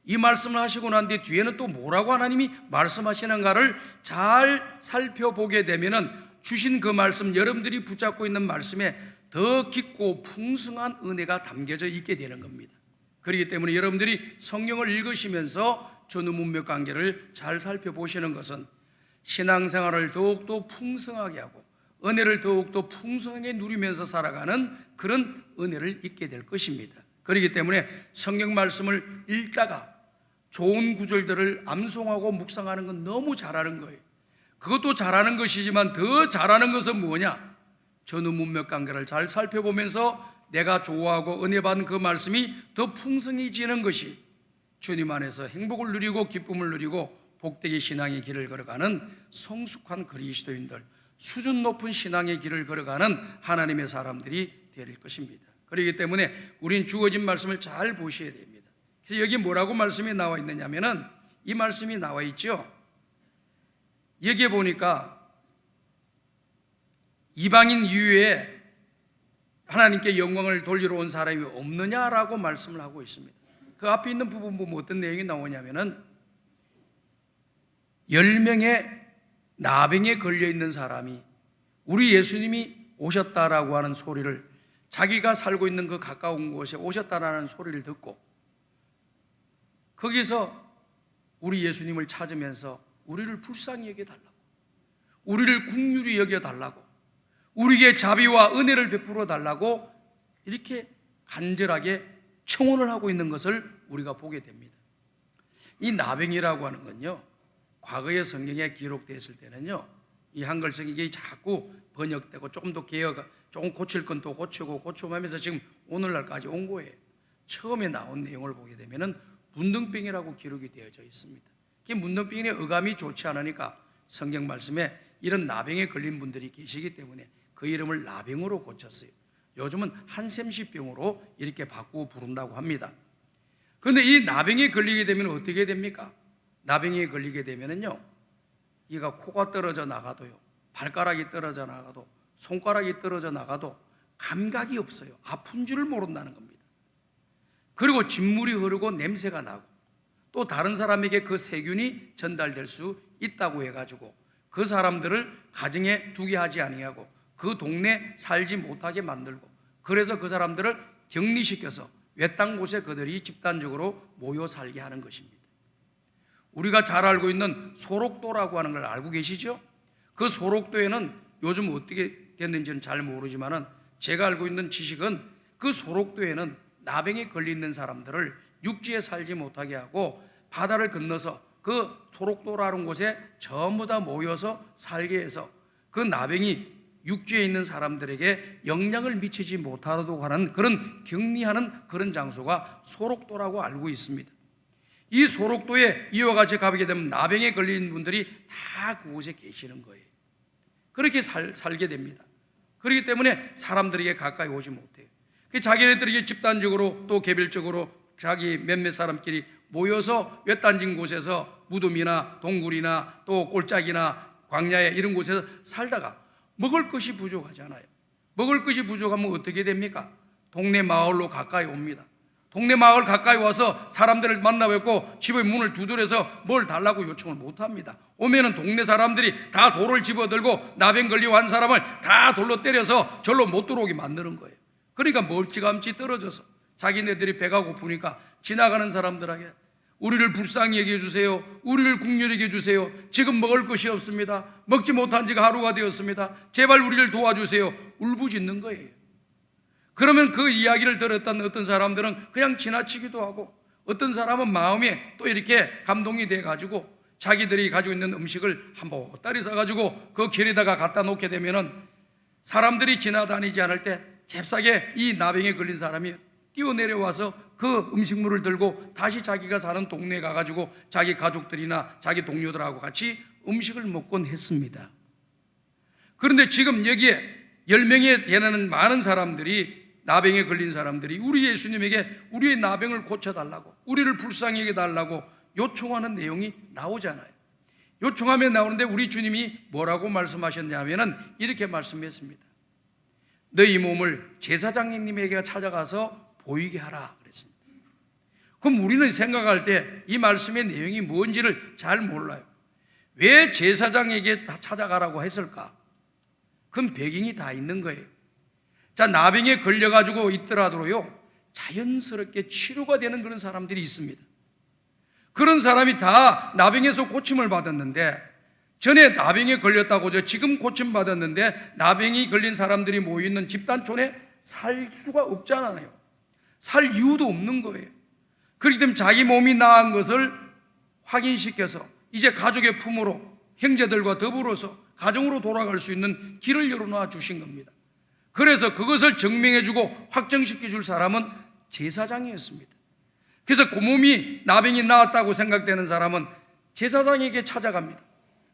이 말씀을 하시고 난 뒤에 뒤에는 또 뭐라고 하나님이 말씀하시는가를 잘 살펴보게 되면은 주신 그 말씀, 여러분들이 붙잡고 있는 말씀에 더 깊고 풍성한 은혜가 담겨져 있게 되는 겁니다. 그렇기 때문에 여러분들이 성경을 읽으시면서 전후 문맥 관계를 잘 살펴보시는 것은 신앙생활을 더욱더 풍성하게 하고 은혜를 더욱더 풍성하게 누리면서 살아가는 그런 은혜를 잊게 될 것입니다. 그렇기 때문에 성경 말씀을 읽다가 좋은 구절들을 암송하고 묵상하는 건 너무 잘하는 거예요. 그것도 잘하는 것이지만 더 잘하는 것은 뭐냐? 전후 문맥 관계를 잘 살펴보면서 내가 좋아하고 은혜 받은 그 말씀이 더 풍성해지는 것이 주님 안에서 행복을 누리고 기쁨을 누리고 복되게 신앙의 길을 걸어가는 성숙한 그리스도인들, 수준 높은 신앙의 길을 걸어가는 하나님의 사람들이 될 것입니다. 그렇기 때문에 우린 주어진 말씀을 잘 보셔야 됩니다. 그래서 여기 뭐라고 말씀이 나와 있느냐면은 이 말씀이 나와 있죠. 여기에 보니까 이방인 이후에 하나님께 영광을 돌리러 온 사람이 없느냐라고 말씀을 하고 있습니다. 그 앞에 있는 부분 보면 어떤 내용이 나오냐면은 10명의 나병에 걸려있는 사람이 우리 예수님이 오셨다라고 하는 소리를, 자기가 살고 있는 그 가까운 곳에 오셨다라는 소리를 듣고 거기서 우리 예수님을 찾으면서 우리를 불쌍히 여겨달라고, 우리를 긍휼히 여겨달라고, 우리에게 자비와 은혜를 베풀어 달라고 이렇게 간절하게 청원을 하고 있는 것을 우리가 보게 됩니다. 이 나병이라고 하는 건요, 과거의 성경에 기록되었을 때는요, 이 한글 성경이 자꾸 번역되고 조금 더 조금 고칠 건 또 고치고 하면서 지금 오늘날까지 온 거예요. 처음에 나온 내용을 보게 되면은 문둥병이라고 기록이 되어져 있습니다. 이 문둥병의 어감이 좋지 않으니까 성경 말씀에 이런 나병에 걸린 분들이 계시기 때문에 그 이름을 나병으로 고쳤어요. 요즘은 한샘시병으로 이렇게 바꾸고 부른다고 합니다. 그런데 이 나병에 걸리게 되면 어떻게 됩니까? 나병에 걸리게 되면은요, 이가 코가 떨어져 나가도요, 발가락이 떨어져 나가도, 손가락이 떨어져 나가도 감각이 없어요. 아픈 줄을 모른다는 겁니다. 그리고 진물이 흐르고 냄새가 나고, 또 다른 사람에게 그 세균이 전달될 수 있다고 해가지고 그 사람들을 가정에 두게 하지 아니하고 그 동네 살지 못하게 만들고, 그래서 그 사람들을 격리시켜서 외딴 곳에 그들이 집단적으로 모여 살게 하는 것입니다. 우리가 잘 알고 있는 소록도라고 하는 걸 알고 계시죠? 그 소록도에는 요즘 어떻게 됐는지는 잘 모르지만은 제가 알고 있는 지식은 그 소록도에는 나병에 걸려 있는 사람들을 육지에 살지 못하게 하고 바다를 건너서 그 소록도라는 곳에 전부 다 모여서 살게 해서 그 나병이 육지에 있는 사람들에게 영향을 미치지 못하도록 하는 그런 격리하는 그런 장소가 소록도라고 알고 있습니다. 이 소록도에 이와 같이 가게 되면 나병에 걸린 분들이 다 그곳에 계시는 거예요. 그렇게 살게 됩니다. 그렇기 때문에 사람들에게 가까이 오지 못해요. 자기네들에게 집단적으로 또 개별적으로 자기 몇몇 사람끼리 모여서 외딴진 곳에서 무덤이나 동굴이나 또 골짜기나 광야에 이런 곳에서 살다가 먹을 것이 부족하잖아요. 먹을 것이 부족하면 어떻게 됩니까? 동네 마을로 가까이 옵니다. 동네 마을 가까이 와서 사람들을 만나 뵙고 집의 문을 두드려서 뭘 달라고 요청을 못합니다. 오면은 동네 사람들이 다 돌을 집어들고 나병 걸리고 한 사람을 다 돌로 때려서 절로 못 들어오게 만드는 거예요. 그러니까 멀찌감치 떨어져서 자기네들이 배가 고프니까 지나가는 사람들에게 우리를 불쌍히 여겨 주세요. 우리를 국률히 여겨 주세요. 지금 먹을 것이 없습니다. 먹지 못한 지가 하루가 되었습니다. 제발 우리를 도와주세요. 울부짖는 거예요. 그러면 그 이야기를 들었던 어떤 사람들은 그냥 지나치기도 하고, 어떤 사람은 마음에 또 이렇게 감동이 돼가지고 자기들이 가지고 있는 음식을 한 보따리 싸가지고 그 길에다가 갖다 놓게 되면은 사람들이 지나다니지 않을 때 잽싸게 이 나병에 걸린 사람이 뛰어내려와서 그 음식물을 들고 다시 자기가 사는 동네에 가가지고 자기 가족들이나 자기 동료들하고 같이 음식을 먹곤 했습니다. 그런데 지금 여기에 10명에 되는 많은 사람들이, 나병에 걸린 사람들이 우리 예수님에게 우리의 나병을 고쳐달라고, 우리를 불쌍히 여겨달라고 요청하는 내용이 나오잖아요. 요청하면 나오는데 우리 주님이 뭐라고 말씀하셨냐면은 이렇게 말씀했습니다. 너희 몸을 제사장님에게 찾아가서 보이게 하라 그랬습니다. 그럼 우리는 생각할 때 이 말씀의 내용이 뭔지를 잘 몰라요. 왜 제사장에게 찾아가라고 했을까? 그건 배경이 다 있는 거예요. 자, 나병에 걸려가지고 있더라도요, 자연스럽게 치료가 되는 그런 사람들이 있습니다. 그런 사람이 다 나병에서 고침을 받았는데, 전에 나병에 걸렸다고 지금 고침 받았는데 나병이 걸린 사람들이 모여있는 집단촌에 살 수가 없잖아요. 살 이유도 없는 거예요. 그렇기 때문에 자기 몸이 나은 것을 확인시켜서 이제 가족의 품으로 형제들과 더불어서 가정으로 돌아갈 수 있는 길을 열어놔 주신 겁니다. 그래서 그것을 증명해주고 확정시켜 줄 사람은 제사장이었습니다. 그래서 그 몸이 나병이 나았다고 생각되는 사람은 제사장에게 찾아갑니다.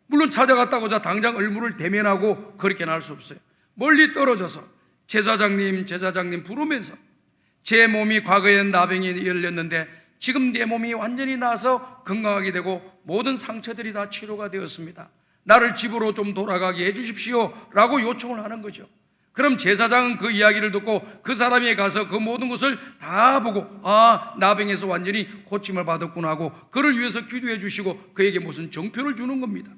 물론 찾아갔다고 당장 얼굴을 대면하고 그렇게는 할 수 없어요. 멀리 떨어져서 제사장님 부르면서 제 몸이 과거엔 나병이 열렸는데 지금 내 몸이 완전히 나아서 건강하게 되고 모든 상처들이 다 치료가 되었습니다. 나를 집으로 좀 돌아가게 해주십시오 라고 요청을 하는 거죠. 그럼 제사장은 그 이야기를 듣고 그 사람이 가서 그 모든 것을 다 보고, 아, 나병에서 완전히 고침을 받았구나 하고 그를 위해서 기도해 주시고 그에게 무슨 정표를 주는 겁니다.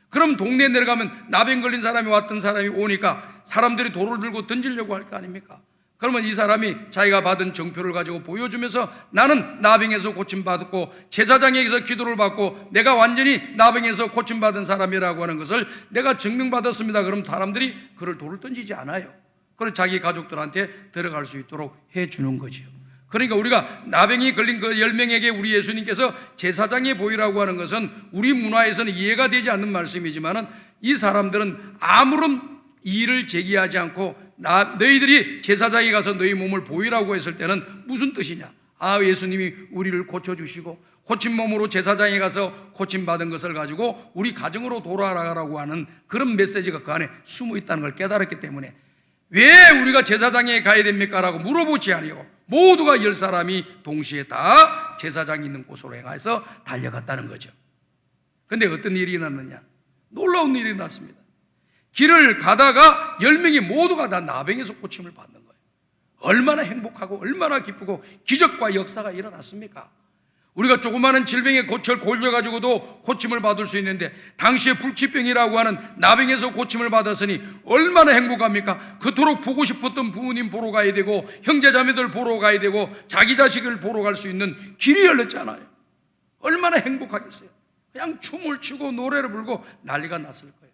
그럼 동네에 내려가면 나병 걸린 사람이 왔던 사람이 오니까 사람들이 돌을 들고 던지려고 할 거 아닙니까? 그러면 이 사람이 자기가 받은 정표를 가지고 보여주면서 나는 나병에서 고침받았고 제사장에게서 기도를 받고 내가 완전히 나병에서 고침받은 사람이라고 하는 것을 내가 증명받았습니다. 그럼 사람들이 그를 돌을 던지지 않아요. 그래서 자기 가족들한테 들어갈 수 있도록 해주는 거지요. 그러니까 우리가 나병이 걸린 그 10명에게 우리 예수님께서 제사장의 보이라고 하는 것은 우리 문화에서는 이해가 되지 않는 말씀이지만 이 사람들은 아무런 이의를 제기하지 않고 너희들이 제사장에 가서 너희 몸을 보이라고 했을 때는 무슨 뜻이냐? 예수님이 우리를 고쳐주시고 고친 몸으로 제사장에 가서 고침받은 것을 가지고 우리 가정으로 돌아가라고 하는 그런 메시지가 그 안에 숨어 있다는 걸 깨달았기 때문에 왜 우리가 제사장에 가야 됩니까? 라고 물어보지 아니고 모두가 10사람이 동시에 다 제사장이 있는 곳으로 향해서 달려갔다는 거죠. 근데 어떤 일이 일어났느냐? 놀라운 일이 일어났습니다. 길을 가다가 10명이 모두가 다 나병에서 고침을 받는 거예요. 얼마나 행복하고 얼마나 기쁘고 기적과 역사가 일어났습니까? 우리가 조그마한 질병에 걸려가지고도 고침을 받을 수 있는데 당시에 불치병이라고 하는 나병에서 고침을 받았으니 얼마나 행복합니까? 그토록 보고 싶었던 부모님 보러 가야 되고 형제자매들 보러 가야 되고 자기 자식을 보러 갈 수 있는 길이 열렸잖아요. 얼마나 행복하겠어요. 그냥 춤을 추고 노래를 부르고 난리가 났을 거예요.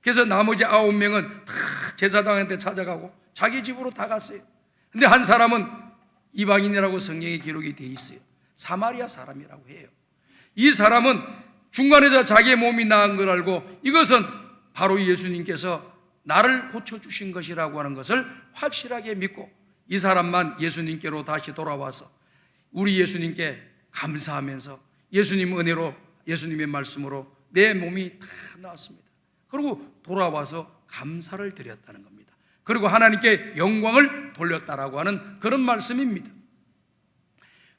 그래서 나머지 9명은 다 제사장한테 찾아가고 자기 집으로 다 갔어요. 근데 한 사람은 이방인이라고 성경에 기록이 되어 있어요. 사마리아 사람이라고 해요. 이 사람은 중간에서 자기의 몸이 나은 걸 알고 이것은 바로 예수님께서 나를 고쳐주신 것이라고 하는 것을 확실하게 믿고 이 사람만 예수님께로 다시 돌아와서 우리 예수님께 감사하면서 예수님 은혜로 예수님의 말씀으로 내 몸이 다 나았습니다. 그리고 돌아와서 감사를 드렸다는 겁니다. 그리고 하나님께 영광을 돌렸다라고 하는 그런 말씀입니다.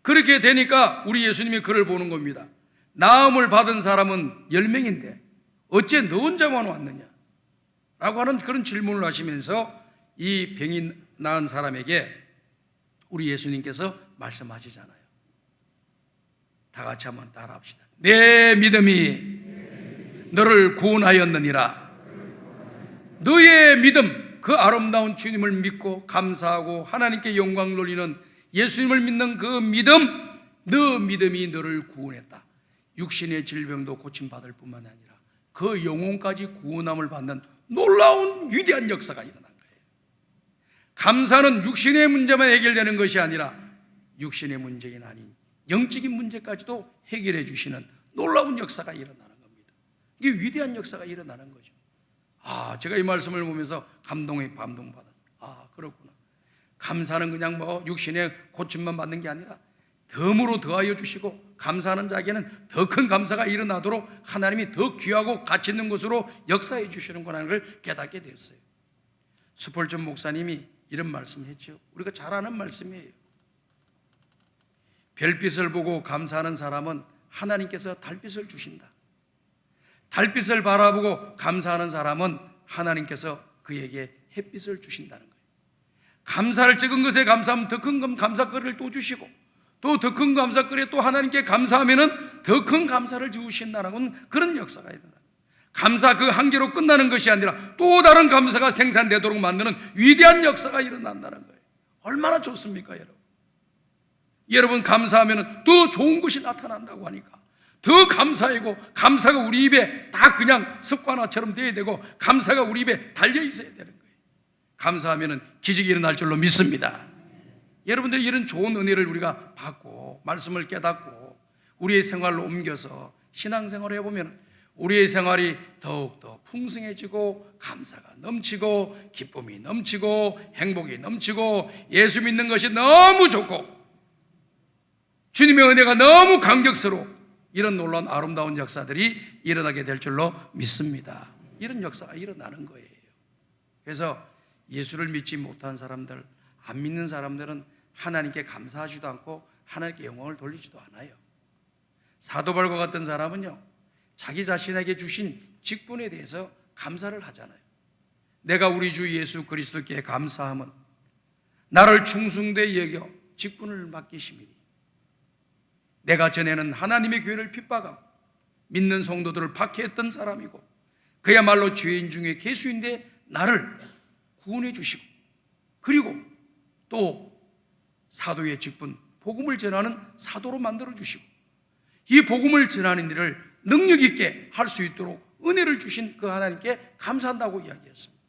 그렇게 되니까 우리 예수님이 그를 보는 겁니다. 나음을 받은 사람은 10명인데 어째 너 혼자만 왔느냐? 라고 하는 그런 질문을 하시면서 이 병이 나은 사람에게 우리 예수님께서 말씀하시잖아요. 다 같이 한번 따라합시다. 내 믿음이 너를 구원하였느니라. 너의 믿음, 그 아름다운 주님을 믿고 감사하고 하나님께 영광 돌리는 예수님을 믿는 그 믿음, 너 믿음이 너를 구원했다. 육신의 질병도 고침받을 뿐만 아니라 그 영혼까지 구원함을 받는 놀라운 위대한 역사가 일어난 거예요. 감사는 육신의 문제만 해결되는 것이 아니라 육신의 문제가 아닌 영적인 문제까지도 해결해 주시는 놀라운 역사가 일어나는 겁니다. 이게 위대한 역사가 일어나는 거죠. 제가 이 말씀을 보면서 감동받았어요. 그렇구나. 감사는 그냥 육신의 고침만 받는 게 아니라 덤으로 더하여 주시고 감사하는 자에게는 더 큰 감사가 일어나도록 하나님이 더 귀하고 가치 있는 것으로 역사해 주시는구나 걸 깨닫게 되었어요. 스펄전 목사님이 이런 말씀을 했죠. 우리가 잘 아는 말씀이에요. 별빛을 보고 감사하는 사람은 하나님께서 달빛을 주신다. 달빛을 바라보고 감사하는 사람은 하나님께서 그에게 햇빛을 주신다는 거예요. 감사를 적은 것에 감사하면 더 큰 감사거리를 또 주시고 또 더 큰 감사거리에 또 하나님께 감사하면 더 큰 감사를 주신다는 그런 역사가 일어나요. 감사 그 한 개로 끝나는 것이 아니라 또 다른 감사가 생산되도록 만드는 위대한 역사가 일어난다는 거예요. 얼마나 좋습니까, 여러분? 여러분 감사하면 더 좋은 것이 나타난다고 하니까 더 감사이고 감사가 우리 입에 다 그냥 습관화처럼 되어야 되고 감사가 우리 입에 달려 있어야 되는 거예요. 감사하면 기적이 일어날 줄로 믿습니다. 여러분들이 이런 좋은 은혜를 우리가 받고 말씀을 깨닫고 우리의 생활로 옮겨서 신앙생활을 해보면 우리의 생활이 더욱더 풍성해지고 감사가 넘치고 기쁨이 넘치고 행복이 넘치고 예수 믿는 것이 너무 좋고 주님의 은혜가 너무 감격스러워 이런 놀라운 아름다운 역사들이 일어나게 될 줄로 믿습니다. 이런 역사가 일어나는 거예요. 그래서 예수를 믿지 못한 사람들, 안 믿는 사람들은 하나님께 감사하지도 않고 하나님께 영광을 돌리지도 않아요. 사도 바울과 같은 사람은요, 자기 자신에게 주신 직분에 대해서 감사를 하잖아요. 내가 우리 주 예수 그리스도께 감사함은 나를 충성되이 여겨 직분을 맡기심이니 내가 전에는 하나님의 교회를 핍박하고 믿는 성도들을 박해했던 사람이고 그야말로 죄인 중에 괴수인데 나를 구원해 주시고 그리고 또 사도의 직분, 복음을 전하는 사도로 만들어 주시고 이 복음을 전하는 일을 능력 있게 할 수 있도록 은혜를 주신 그 하나님께 감사한다고 이야기했습니다.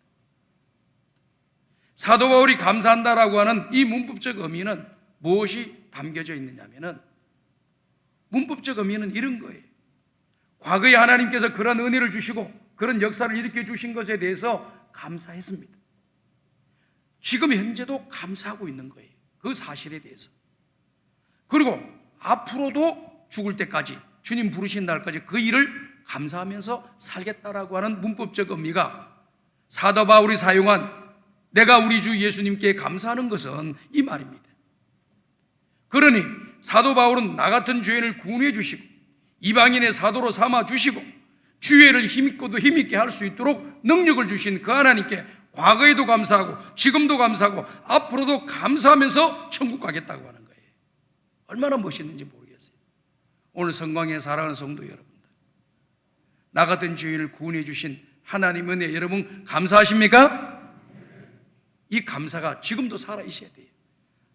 사도 바울이 감사한다라고 하는 이 문법적 의미는 무엇이 담겨져 있느냐면은, 문법적 의미는 이런 거예요. 과거에 하나님께서 그런 은혜를 주시고 그런 역사를 일으켜 주신 것에 대해서 감사했습니다. 지금 현재도 감사하고 있는 거예요. 그 사실에 대해서. 그리고 앞으로도 죽을 때까지, 주님 부르신 날까지 그 일을 감사하면서 살겠다라고 하는 문법적 의미가, 사도 바울이 사용한 내가 우리 주 예수님께 감사하는 것은 이 말입니다. 그러니 사도 바울은 나 같은 죄인을 구원해 주시고 이방인의 사도로 삼아 주시고 주의를 힘있고도 힘있게 할 수 있도록 능력을 주신 그 하나님께 과거에도 감사하고 지금도 감사하고 앞으로도 감사하면서 천국 가겠다고 하는 거예요. 얼마나 멋있는지 모르겠어요. 오늘 성광에 사랑하는 성도 여러분들, 나 같은 죄인을 구원해 주신 하나님 은혜 여러분 감사하십니까? 이 감사가 지금도 살아있어야 돼요.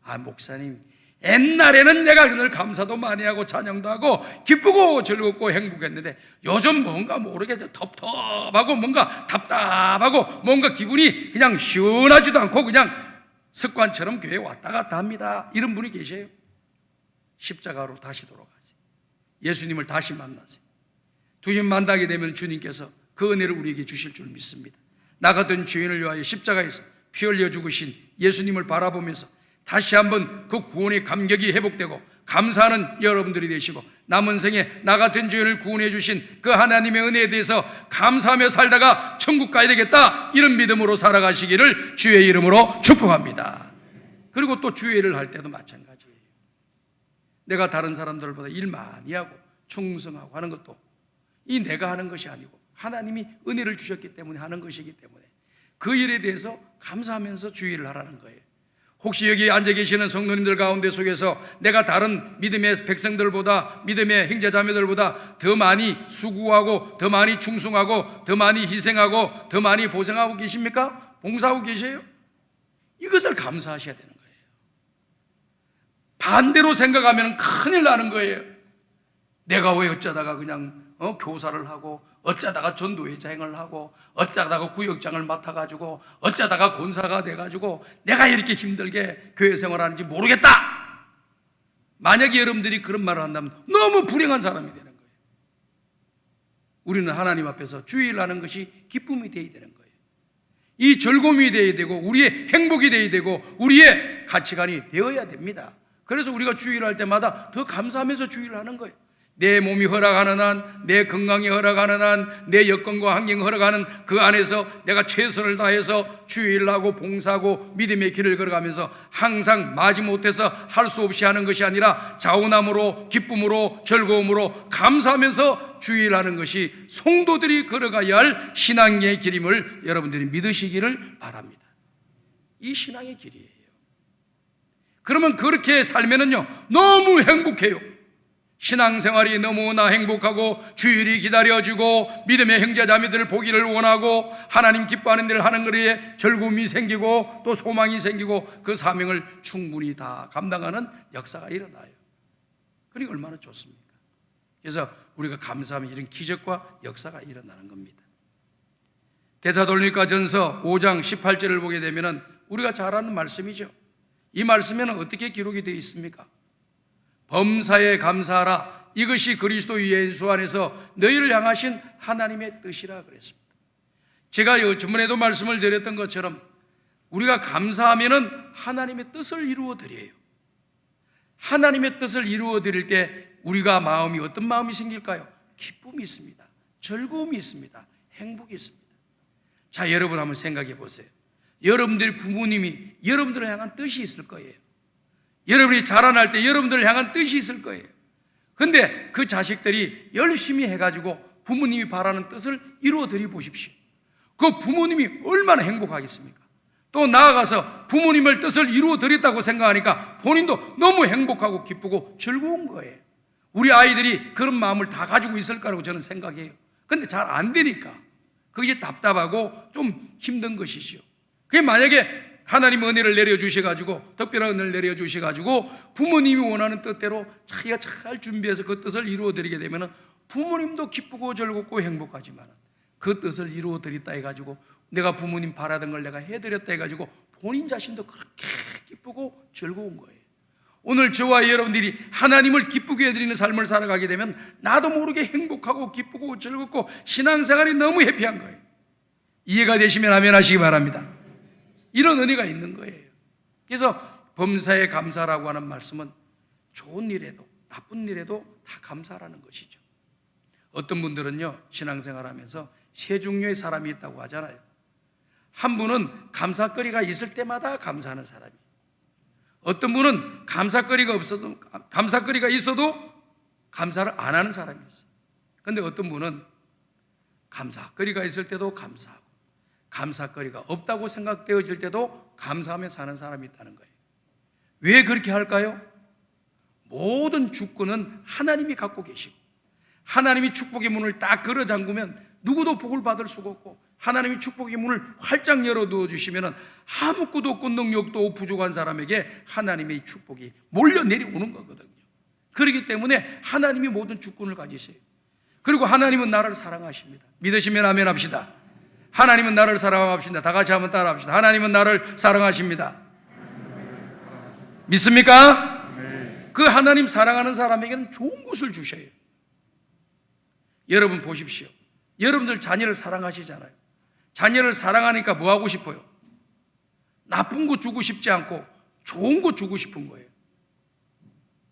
아, 목사님, 옛날에는 내가 늘 감사도 많이 하고 찬양도 하고 기쁘고 즐겁고 행복했는데 요즘 뭔가 모르게 텁텁하고 뭔가 답답하고 뭔가 기분이 그냥 시원하지도 않고 그냥 습관처럼 교회에 왔다 갔다 합니다. 이런 분이 계세요. 십자가로 다시 돌아가세요. 예수님을 다시 만나세요. 주님 만나게 되면 주님께서 그 은혜를 우리에게 주실 줄 믿습니다. 나 같은 죄인을 위하여 십자가에서 피 흘려 죽으신 예수님을 바라보면서 다시 한번 그 구원의 감격이 회복되고 감사하는 여러분들이 되시고 남은 생에 나 같은 죄인을 구원해 주신 그 하나님의 은혜에 대해서 감사하며 살다가 천국 가야 되겠다, 이런 믿음으로 살아가시기를 주의 이름으로 축복합니다. 그리고 또 주의 일을 할 때도 마찬가지예요. 내가 다른 사람들보다 일 많이 하고 충성하고 하는 것도 이 내가 하는 것이 아니고 하나님이 은혜를 주셨기 때문에 하는 것이기 때문에 그 일에 대해서 감사하면서 주의 일을 하라는 거예요. 혹시 여기 앉아 계시는 성도님들 가운데 속에서 내가 다른 믿음의 백성들보다, 믿음의 형제자매들보다 더 많이 수고하고 더 많이 충성하고 더 많이 희생하고 더 많이 보생하고 계십니까? 봉사하고 계세요? 이것을 감사하셔야 되는 거예요. 반대로 생각하면 큰일 나는 거예요. 내가 왜 어쩌다가 그냥 교사를 하고 어쩌다가 전도회장을 하고 어쩌다가 구역장을 맡아가지고 어쩌다가 권사가 돼가지고 내가 이렇게 힘들게 교회 생활하는지 모르겠다. 만약에 여러분들이 그런 말을 한다면 너무 불행한 사람이 되는 거예요. 우리는 하나님 앞에서 주의를 하는 것이 기쁨이 되어야 되는 거예요. 이 즐거움이 되어야 되고 우리의 행복이 되어야 되고 우리의 가치관이 되어야 됩니다. 그래서 우리가 주의를 할 때마다 더 감사하면서 주의를 하는 거예요. 내 몸이 허락하는 한, 내 건강이 허락하는 한, 내 여건과 환경이 허락하는 그 안에서 내가 최선을 다해서 주의를 하고 봉사하고 믿음의 길을 걸어가면서 항상 마지못해서 할 수 없이 하는 것이 아니라 자원함으로 기쁨으로 즐거움으로 감사하면서 주의를 하는 것이 성도들이 걸어가야 할 신앙의 길임을 여러분들이 믿으시기를 바랍니다. 이 신앙의 길이에요. 그러면 그렇게 살면은요 너무 행복해요. 신앙생활이 너무나 행복하고 주일이 기다려지고 믿음의 형제자매들 보기를 원하고 하나님 기뻐하는 일을 하는 것에 즐거움이 생기고 또 소망이 생기고 그 사명을 충분히 다 감당하는 역사가 일어나요. 그러니 얼마나 좋습니까? 그래서 우리가 감사하면 이런 기적과 역사가 일어나는 겁니다. 데살로니가 전서 5장 18절을 보게 되면 우리가 잘 아는 말씀이죠. 이 말씀에는 어떻게 기록이 되어 있습니까? 범사에 감사하라. 이것이 그리스도 예수 안에서 너희를 향하신 하나님의 뜻이라 그랬습니다. 제가 저번에도 말씀을 드렸던 것처럼 우리가 감사하면은 하나님의 뜻을 이루어 드려요. 하나님의 뜻을 이루어 드릴 때 우리가 마음이 어떤 마음이 생길까요? 기쁨이 있습니다. 즐거움이 있습니다. 행복이 있습니다. 자, 여러분 한번 생각해 보세요. 여러분들의 부모님이 여러분들을 향한 뜻이 있을 거예요. 여러분이 자라날 때 여러분들을 향한 뜻이 있을 거예요. 근데 그 자식들이 열심히 해가지고 부모님이 바라는 뜻을 이루어드려 보십시오. 그 부모님이 얼마나 행복하겠습니까? 또 나아가서 부모님의 뜻을 이루어드렸다고 생각하니까 본인도 너무 행복하고 기쁘고 즐거운 거예요. 우리 아이들이 그런 마음을 다 가지고 있을 거라고 저는 생각해요. 근데 잘 안 되니까 그것이 답답하고 좀 힘든 것이죠. 그게 만약에 하나님 은혜를 내려주셔가지고, 특별한 은혜를 내려주셔가지고 부모님이 원하는 뜻대로 자기가 잘 준비해서 그 뜻을 이루어드리게 되면 부모님도 기쁘고 즐겁고 행복하지만, 그 뜻을 이루어드렸다 해가지고 내가 부모님 바라던 걸 내가 해드렸다 해가지고 본인 자신도 그렇게 기쁘고 즐거운 거예요. 오늘 저와 여러분들이 하나님을 기쁘게 해드리는 삶을 살아가게 되면 나도 모르게 행복하고 기쁘고 즐겁고 신앙생활이 너무 해피한 거예요. 이해가 되시면 아멘 하시기 바랍니다. 이런 은혜가 있는 거예요. 그래서 범사에 감사라고 하는 말씀은 좋은 일에도 나쁜 일에도 다 감사라는 것이죠. 어떤 분들은요, 신앙생활하면서 세 종류의 사람이 있다고 하잖아요. 한 분은 감사거리가 있을 때마다 감사하는 사람이, 어떤 분은 감사거리가 있어도 감사를 안 하는 사람이 있어요. 그런데 어떤 분은 감사거리가 있을 때도 감사하고 감사거리가 없다고 생각되어질 때도 감사하며 사는 사람이 있다는 거예요. 왜 그렇게 할까요? 모든 주권은 하나님이 갖고 계시고, 하나님이 축복의 문을 딱 걸어 잠그면 누구도 복을 받을 수가 없고, 하나님이 축복의 문을 활짝 열어두어 주시면 아무것도 없고 능력도 부족한 사람에게 하나님의 축복이 몰려 내려오는 거거든요. 그렇기 때문에 하나님이 모든 주권을 가지세요. 그리고 하나님은 나를 사랑하십니다. 믿으시면 아멘 합시다. 하나님은 나를 사랑하십니다. 다 같이 한번 따라 합시다. 하나님은 나를 사랑하십니다. 믿습니까? 그 하나님 사랑하는 사람에게는 좋은 것을 주셔요. 여러분 보십시오. 여러분들 자녀를 사랑하시잖아요. 자녀를 사랑하니까 뭐 하고 싶어요? 나쁜 거 주고 싶지 않고 좋은 거 주고 싶은 거예요.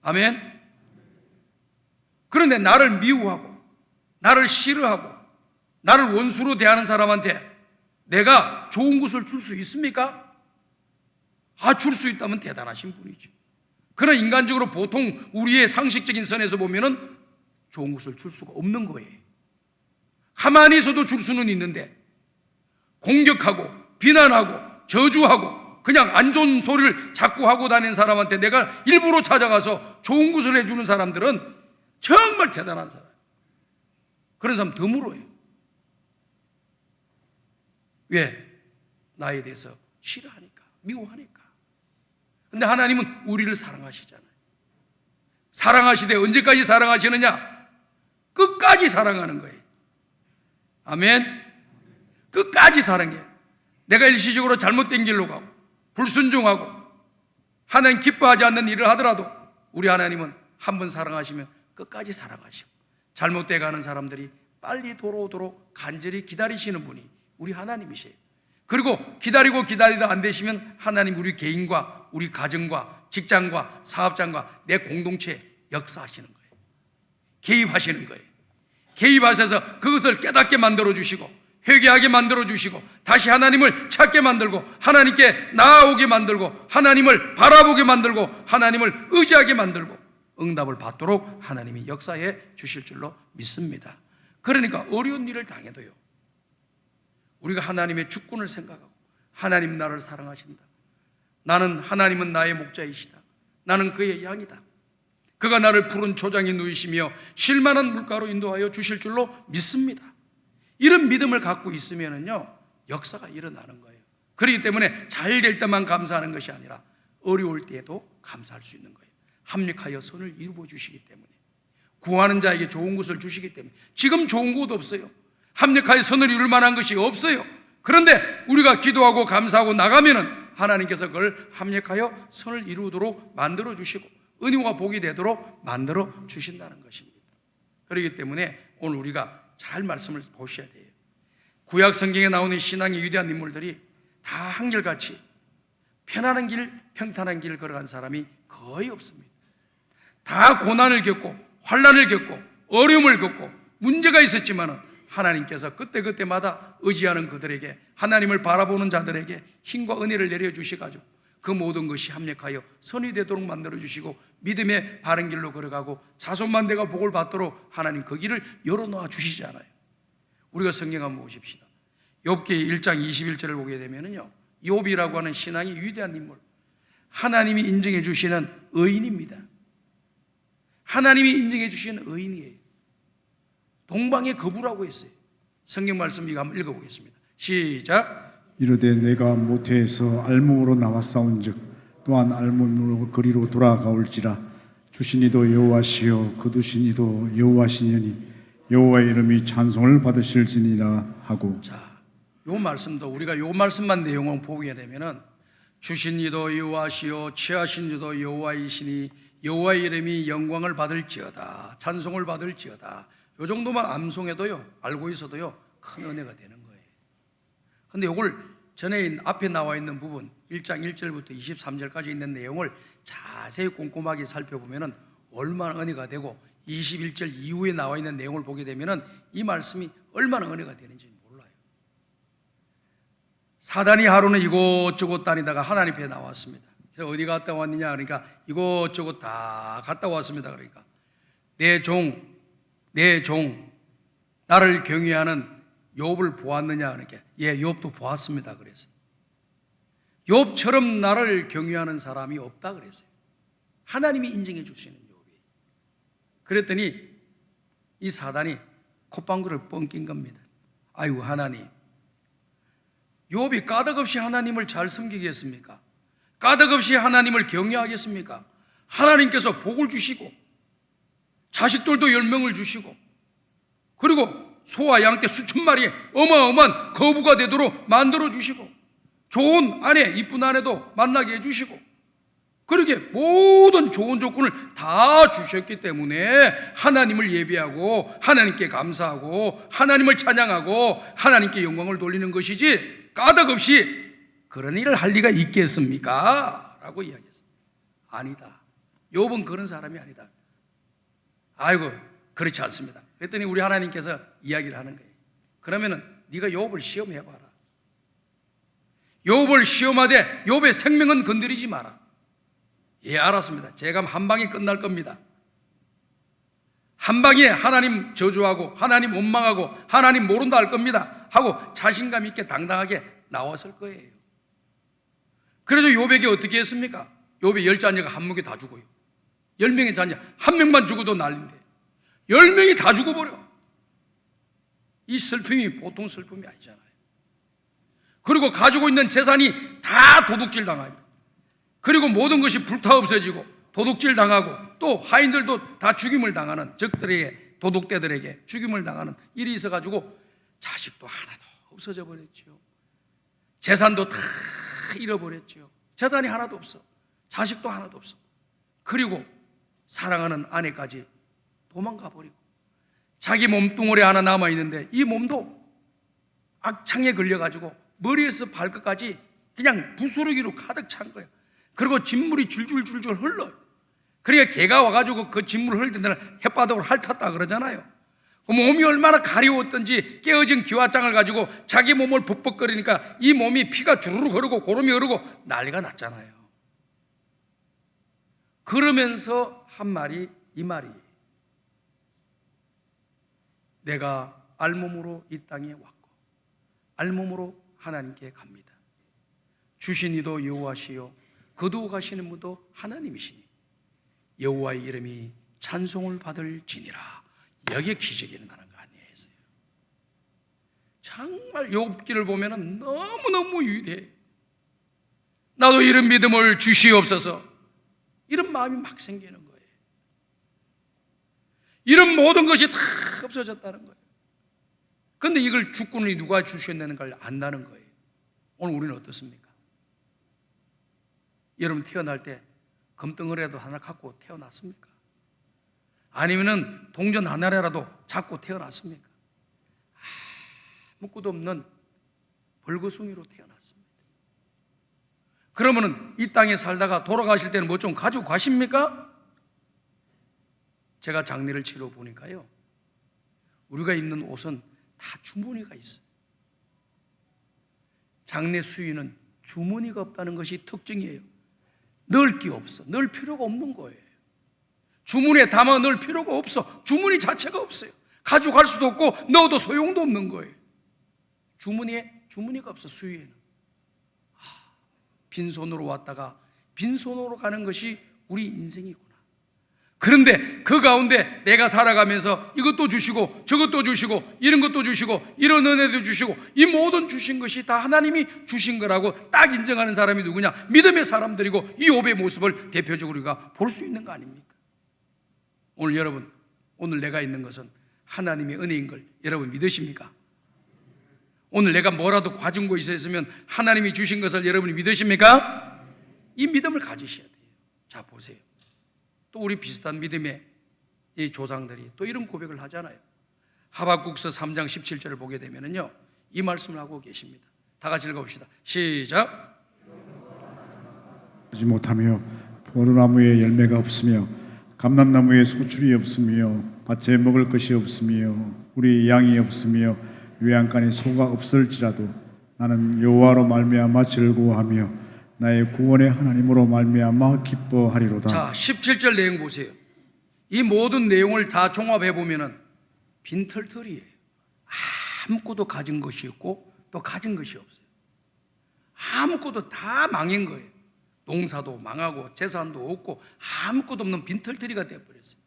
아멘? 그런데 나를 미워하고 나를 싫어하고 나를 원수로 대하는 사람한테 내가 좋은 것을 줄 수 있습니까? 줄 수 있다면 대단하신 분이죠. 그러나 인간적으로 보통 우리의 상식적인 선에서 보면은 좋은 것을 줄 수가 없는 거예요. 가만히 있어도 줄 수는 있는데 공격하고 비난하고 저주하고 그냥 안 좋은 소리를 자꾸 하고 다니는 사람한테 내가 일부러 찾아가서 좋은 것을 해주는 사람들은 정말 대단한 사람. 그런 사람 드물어요. 왜? 나에 대해서 싫어하니까, 미워하니까. 근데 하나님은 우리를 사랑하시잖아요. 사랑하시되 언제까지 사랑하시느냐? 끝까지 사랑하는 거예요. 아멘. 끝까지 사랑해. 내가 일시적으로 잘못된 길로 가고 불순종하고 하나님 기뻐하지 않는 일을 하더라도 우리 하나님은 한 번 사랑하시면 끝까지 사랑하시고, 잘못돼 가는 사람들이 빨리 돌아오도록 간절히 기다리시는 분이 우리 하나님이세요. 그리고 기다리다 안 되시면 하나님 우리 개인과 우리 가정과 직장과 사업장과 내 공동체에 역사하시는 거예요. 개입하시는 거예요. 개입하셔서 그것을 깨닫게 만들어 주시고 회개하게 만들어 주시고 다시 하나님을 찾게 만들고 하나님께 나아오게 만들고 하나님을 바라보게 만들고 하나님을 의지하게 만들고 응답을 받도록 하나님이 역사해 주실 줄로 믿습니다. 그러니까 어려운 일을 당해도요, 우리가 하나님의 주권을 생각하고 하나님 나를 사랑하신다, 나는 하나님은 나의 목자이시다, 나는 그의 양이다, 그가 나를 푸른 초장에 누이시며 쉴만한 물가로 인도하여 주실 줄로 믿습니다. 이런 믿음을 갖고 있으면은요, 역사가 일어나는 거예요. 그렇기 때문에 잘 될 때만 감사하는 것이 아니라 어려울 때에도 감사할 수 있는 거예요. 합력하여 선을 이루어 주시기 때문에, 구하는 자에게 좋은 것을 주시기 때문에. 지금 좋은 것 없어요. 합력하여 선을 이룰 만한 것이 없어요. 그런데 우리가 기도하고 감사하고 나가면은 하나님께서 그걸 합력하여 선을 이루도록 만들어 주시고 은혜와 복이 되도록 만들어 주신다는 것입니다. 그렇기 때문에 오늘 우리가 잘 말씀을 보셔야 돼요. 구약 성경에 나오는 신앙의 위대한 인물들이 다 한결같이 편안한 길, 평탄한 길을 걸어간 사람이 거의 없습니다. 다 고난을 겪고 환난을 겪고 어려움을 겪고 문제가 있었지만은 하나님께서 그때그때마다 의지하는 그들에게, 하나님을 바라보는 자들에게 힘과 은혜를 내려주셔가지고 그 모든 것이 합력하여 선이 되도록 만들어주시고 믿음의 바른 길로 걸어가고 자손만 내가 복을 받도록 하나님 그 길을 열어놓아 주시잖아요. 우리가 성경 한번 보십시다. 욥기 1장 21절을 보게 되면요, 욥이라고 하는 신앙이 위대한 인물, 하나님이 인정해 주시는 의인입니다. 하나님이 인정해 주시는 의인이에요. 동방의 거부라고 했어요. 성경 말씀 이거 한번 읽어보겠습니다. 시작. 이르되 내가 모태에서 알몸으로 나왔사온즉 또한 알몸으로 거리로 돌아가올지라. 주신 이도 여호와시요 거두신 이도 여호와시니니 여호와의 이름이 찬송을 받으실지니라 하고. 자, 요 말씀도 우리가 요 말씀만 내용을 보게 되면은 주신 이도 여호와시요 취하신 이도 여호와이시니 여호와의 이름이 영광을 받을지어다, 찬송을 받을지어다. 요 정도만 암송해도요, 알고 있어도요, 큰 은혜가 되는 거예요. 근데 요걸 전에 앞에 나와 있는 부분 1장 1절부터 23절까지 있는 내용을 자세히 꼼꼼하게 살펴보면은 얼마나 은혜가 되고 21절 이후에 나와 있는 내용을 보게 되면은 이 말씀이 얼마나 은혜가 되는지 몰라요. 사단이 하루는 이곳저곳 다니다가 하나님 앞에 나왔습니다. 그래서 어디 갔다 왔느냐 그러니까 이곳저곳 다 갔다 왔습니다. 그러니까 내 종 나를 경외하는 욥을 보았느냐 그러니까 예, 욥도 보았습니다. 그래서 욥처럼 나를 경외하는 사람이 없다 그랬어요. 하나님이 인정해 주시는 욥이. 그랬더니 이 사단이 콧방구를 뻥낀 겁니다. 아이고 하나님, 욥이 까닭없이 하나님을 잘 섬기겠습니까? 까닭없이 하나님을 경외하겠습니까? 하나님께서 복을 주시고 자식들도 10명을 주시고 그리고 소와 양떼 수천 마리의 어마어마한 거부가 되도록 만들어 주시고 좋은 아내, 이쁜 아내도 만나게 해주시고 그렇게 모든 좋은 조건을 다 주셨기 때문에 하나님을 예배하고 하나님께 감사하고 하나님을 찬양하고 하나님께 영광을 돌리는 것이지 까닭없이 그런 일을 할 리가 있겠습니까? 라고 이야기했습니다. 아니다. 욥은 그런 사람이 아니다. 아이고 그렇지 않습니다. 그랬더니 우리 하나님께서 이야기를 하는 거예요. 그러면은 네가 욥을 시험해봐라. 욥을 시험하되 욥의 생명은 건드리지 마라. 예, 알았습니다. 제가 한 방에 끝날 겁니다. 한 방에 하나님 저주하고 하나님 원망하고 하나님 모른다 할 겁니다 하고 자신감 있게 당당하게 나왔을 거예요. 그래도 욥에게 어떻게 했습니까? 욥의 10자녀가 한 묵에 다 죽어요. 10명의 자녀 한 명만 죽어도 난리인데 10명이 다 죽어버려. 이 슬픔이 보통 슬픔이 아니잖아요. 그리고 가지고 있는 재산이 다 도둑질 당합니다. 그리고 모든 것이 불타 없어지고 도둑질 당하고 또 하인들도 다 죽임을 당하는, 적들에게, 도둑대들에게 죽임을 당하는 일이 있어가지고 자식도 하나도 없어져 버렸죠. 재산도 다 잃어버렸죠. 재산이 하나도 없어. 자식도 하나도 없어. 그리고 사랑하는 아내까지 도망가 버리고 자기 몸뚱어리 하나 남아있는데 이 몸도 악창에 걸려가지고 머리에서 발끝까지 그냥 부스러기로 가득 찬 거예요. 그리고 진물이 줄줄줄줄 흘러요. 그러니까 개가 와가지고 그 진물을 흘릴 때는 햇바닥으로 핥았다 그러잖아요. 그 몸이 얼마나 가려웠던지 깨어진 기와장을 가지고 자기 몸을 벅벅거리니까 이 몸이 피가 주르륵 흐르고 고름이 흐르고 난리가 났잖아요. 그러면서 한 말이 이 말이에요. 내가 알몸으로 이 땅에 왔고 알몸으로 하나님께 갑니다. 주신 이도 여호와시요 거두어 가시는 분도 하나님이시니 여호와의 이름이 찬송을 받을지니라. 여기에 기적이 일어나는 거 아니에요. 정말 욥기를 보면 너무너무 위대해요. 나도 이런 믿음을 주시옵소서. 이런 마음이 막 생기는 거예요. 이런 모든 것이 다 없어졌다는 거예요. 그런데 이걸 주권이 누가 주셨다는 걸 안다는 거예요. 오늘 우리는 어떻습니까? 여러분 태어날 때 금덩어리라도 하나 갖고 태어났습니까? 아니면은 동전 하나라도 잡고 태어났습니까? 아무것도 없는 벌거숭이로 태어났습니다. 그러면은 이 땅에 살다가 돌아가실 때는 뭐 좀 가지고 가십니까? 제가 장례를 치러 보니까요, 우리가 입는 옷은 다 주머니가 있어요. 장례 수의는 주머니가 없다는 것이 특징이에요. 넣을 게 없어. 넣을 필요가 없는 거예요. 주머니에 담아 넣을 필요가 없어. 주머니 자체가 없어요. 가져갈 수도 없고 넣어도 소용도 없는 거예요. 주머니에 주머니가 없어. 수의에는 빈손으로 왔다가 빈손으로 가는 것이 우리 인생이구나. 그런데 그 가운데 내가 살아가면서 이것도 주시고 저것도 주시고 이런 것도 주시고 이런 은혜도 주시고 이 모든 주신 것이 다 하나님이 주신 거라고 딱 인정하는 사람이 누구냐? 믿음의 사람들이고 이 욥의 모습을 대표적으로 우리가 볼 수 있는 거 아닙니까? 오늘 여러분, 오늘 내가 있는 것은 하나님의 은혜인 걸 여러분 믿으십니까? 오늘 내가 뭐라도 가진 거 있었으면 하나님이 주신 것을 여러분이 믿으십니까? 이 믿음을 가지셔야 돼요. 자, 보세요. 또 우리 비슷한 믿음의 이 조상들이 또 이런 고백을 하잖아요. 하박국서 3장 17절을 보게 되면요, 이 말씀을 하고 계십니다. 다 같이 읽어봅시다. 시작. 하지 못하며 포도나무에 열매가 없으며 감람나무에 소출이 없으며 밭에 먹을 것이 없으며 우리 양이 없으며 외양간에 소가 없을지라도 나는 여호와로 말미암아 즐거워하며 나의 구원의 하나님으로 말미암아 기뻐하리로다. 자, 17절 내용 보세요. 이 모든 내용을 다 종합해 보면은 빈털털이에요. 아무것도 가진 것이 없고 또 가진 것이 없어요. 아무것도 다 망인 거예요. 농사도 망하고 재산도 없고 아무것도 없는 빈털터리가 되어버렸어요.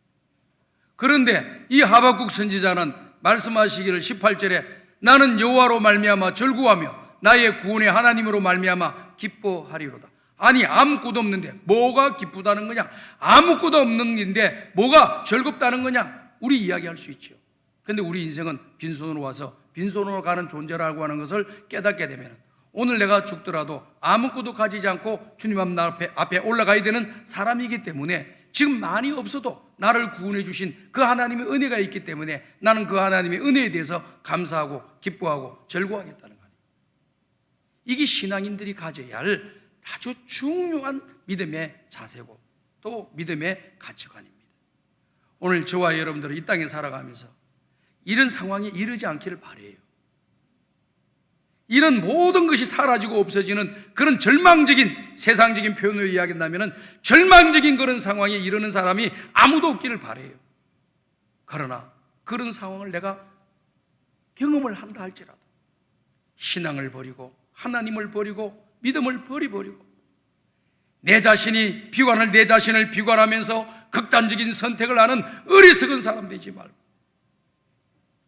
그런데 이 하박국 선지자는 말씀하시기를 18절에 나는 여호와로 말미암아 즐거워하며 나의 구원의 하나님으로 말미암아 기뻐하리로다. 아니, 아무것도 없는데 뭐가 기쁘다는 거냐? 아무것도 없는 일인데 뭐가 즐겁다는 거냐? 우리 이야기할 수 있죠. 그런데 우리 인생은 빈손으로 와서 빈손으로 가는 존재라고 하는 것을 깨닫게 되면 오늘 내가 죽더라도 아무것도 가지지 않고 주님 앞에 올라가야 되는 사람이기 때문에 지금 많이 없어도 나를 구원해 주신 그 하나님의 은혜가 있기 때문에 나는 그 하나님의 은혜에 대해서 감사하고 기뻐하고 즐거워하겠다는 거예요. 이게 신앙인들이 가져야 할 아주 중요한 믿음의 자세고 또 믿음의 가치관입니다. 오늘 저와 여러분들은 이 땅에 살아가면서 이런 상황에 이르지 않기를 바라요. 이런 모든 것이 사라지고 없어지는 그런 절망적인 세상적인 표현으로 이야기한다면 절망적인 그런 상황에 이르는 사람이 아무도 없기를 바라요. 그러나 그런 상황을 내가 경험을 한다 할지라도 신앙을 버리고 하나님을 버리고 믿음을 버리고 내 자신을 비관하면서 극단적인 선택을 하는 어리석은 사람 되지 말고,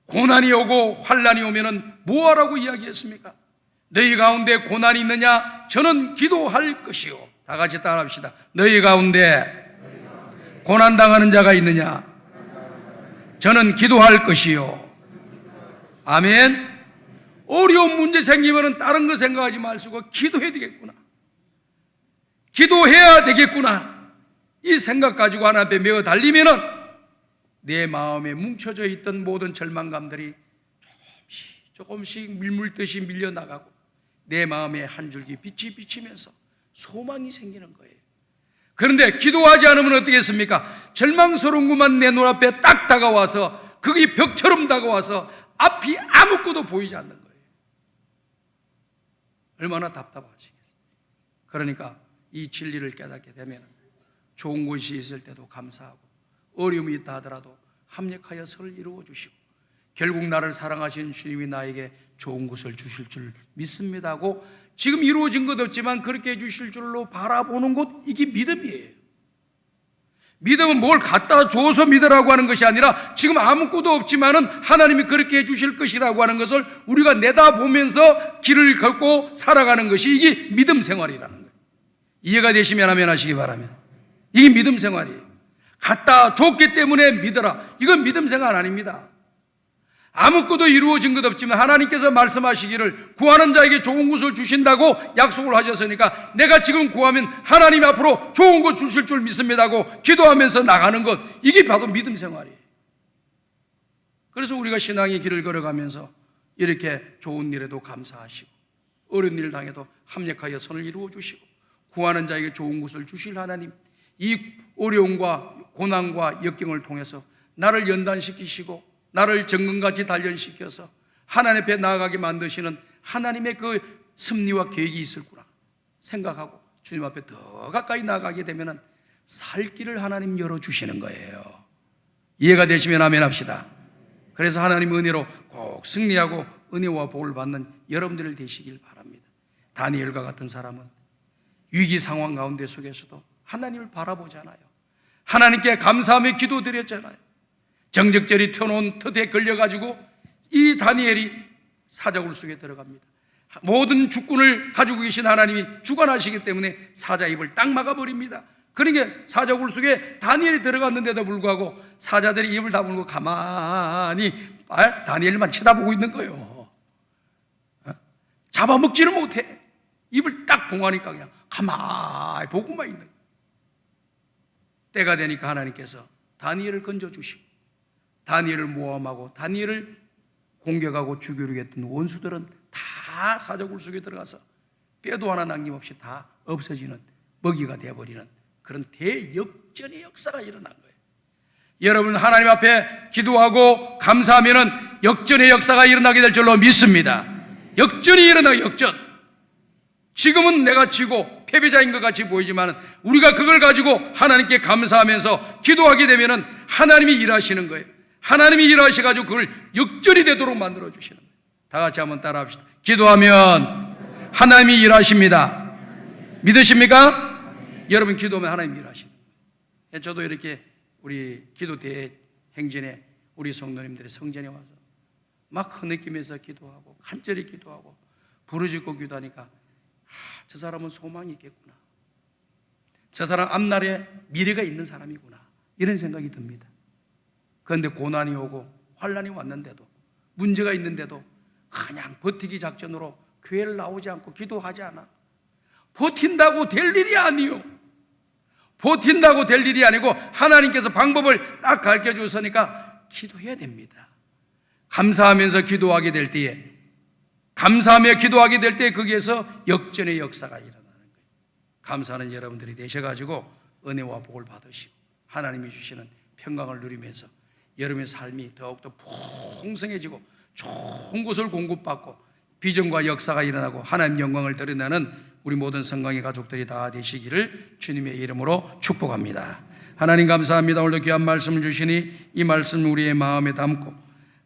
고난이 오고 환난이 오면은 뭐하라고 이야기했습니까? 너희 가운데 고난이 있느냐? 저는 기도할 것이요. 다 같이 따라합시다. 너희 가운데 고난당하는 자가 있느냐? 저는 기도할 것이요. 아멘. 어려운 문제 생기면은 다른 거 생각하지 말고 기도해야 되겠구나. 기도해야 되겠구나. 이 생각 가지고 하나님 앞에 메어 달리면은 내 마음에 뭉쳐져 있던 모든 절망감들이 조금씩 밀물듯이 밀려나가고 내 마음에 한 줄기 빛이 비치면서 소망이 생기는 거예요. 그런데 기도하지 않으면 어떻겠습니까? 절망스러운 것만 내 눈앞에 딱 다가와서 그게 벽처럼 다가와서 앞이 아무것도 보이지 않는 거예요. 얼마나 답답하시겠어요. 그러니까 이 진리를 깨닫게 되면 좋은 것이 있을 때도 감사하고 어려움이 있다 하더라도 합력하여 선을 이루어 주시고 결국 나를 사랑하신 주님이 나에게 좋은 것을 주실 줄 믿습니다 하고 지금 이루어진 것 없지만 그렇게 해주실 줄로 바라보는 것, 이게 믿음이에요. 믿음은 뭘 갖다 줘서 믿으라고 하는 것이 아니라 지금 아무것도 없지만은 하나님이 그렇게 해주실 것이라고 하는 것을 우리가 내다보면서 길을 걷고 살아가는 것이 이게 믿음 생활이라는 거예요. 이해가 되시면 아멘 하시기 바랍니다. 이게 믿음 생활이에요. 갖다 줬기 때문에 믿어라. 이건 믿음 생활 아닙니다. 아무것도 이루어진 것 없지만 하나님께서 말씀하시기를 구하는 자에게 좋은 것을 주신다고 약속을 하셨으니까 내가 지금 구하면 하나님 앞으로 좋은 것 주실 줄 믿습니다고 기도하면서 나가는 것, 이게 바로 믿음 생활이에요. 그래서 우리가 신앙의 길을 걸어가면서 이렇게 좋은 일에도 감사하시고 어려운 일을 당해도 합력하여 선을 이루어 주시고 구하는 자에게 좋은 것을 주실 하나님, 이 어려움과 고난과 역경을 통해서 나를 연단시키시고 나를 정금같이 단련시켜서 하나님 앞에 나아가게 만드시는 하나님의 그 섭리와 계획이 있을구나 생각하고 주님 앞에 더 가까이 나아가게 되면 살 길을 하나님 열어주시는 거예요. 이해가 되시면 아멘 합시다. 그래서 하나님 은혜로 꼭 승리하고 은혜와 복을 받는 여러분들 되시길 바랍니다. 다니엘과 같은 사람은 위기 상황 가운데 속에서도 하나님을 바라보잖아요. 하나님께 감사하며 기도드렸잖아요. 정적절이 튀어나온 덫에 걸려가지고 이 다니엘이 사자굴 속에 들어갑니다. 모든 주권을 가지고 계신 하나님이 주관하시기 때문에 사자 입을 딱 막아버립니다. 그러니까 사자굴 속에 다니엘이 들어갔는데도 불구하고 사자들이 입을 다물고 가만히 다니엘만 쳐다보고 있는 거예요. 잡아먹지를 못해. 입을 딱 봉하니까 그냥 가만히 보고만 있는 거예요. 때가 되니까 하나님께서 다니엘을 건져주시고 다니엘을 모함하고 다니엘을 공격하고 죽이려고 했던 원수들은 다 사자굴 속에 들어가서 뼈도 하나 남김없이 다 없어지는 먹이가 되어버리는 그런 대역전의 역사가 일어난 거예요. 여러분 하나님 앞에 기도하고 감사하면은 역전의 역사가 일어나게 될 줄로 믿습니다. 역전이 일어나. 역전. 지금은 내가 지고 패배자인 것 같이 보이지만 우리가 그걸 가지고 하나님께 감사하면서 기도하게 되면은 하나님이 일하시는 거예요. 하나님이 일하셔가지고 그걸 역전이 되도록 만들어 주시는 거예요. 다 같이 한번 따라 합시다. 기도하면 하나님이 일하십니다. 믿으십니까? 여러분 기도하면 하나님이 일하십니다. 저도 이렇게 우리 기도 대회 행진에 우리 성도님들이 성전에 와서 막 흐느끼면서 기도하고 간절히 기도하고 부르짖고 기도하니까 저 사람은 소망이 있겠구나. 저 사람 앞날에 미래가 있는 사람이구나. 이런 생각이 듭니다. 그런데 고난이 오고 환난이 왔는데도 문제가 있는데도 그냥 버티기 작전으로 교회를 나오지 않고 기도하지 않아. 버틴다고 될 일이 아니요. 버틴다고 될 일이 아니고 하나님께서 방법을 딱 가르쳐 주셨으니까 기도해야 됩니다. 감사하면서 기도하게 될 때에 감사하며 기도하게 될 때 거기에서 역전의 역사가 일어나는 거예요. 감사하는 여러분들이 되셔가지고 은혜와 복을 받으시고 하나님이 주시는 평강을 누리면서 여러분의 삶이 더욱더 풍성해지고 좋은 것을 공급받고 비전과 역사가 일어나고 하나님 영광을 드러내는 우리 모든 성강의 가족들이 다 되시기를 주님의 이름으로 축복합니다. 하나님 감사합니다. 오늘도 귀한 말씀을 주시니 이 말씀 우리의 마음에 담고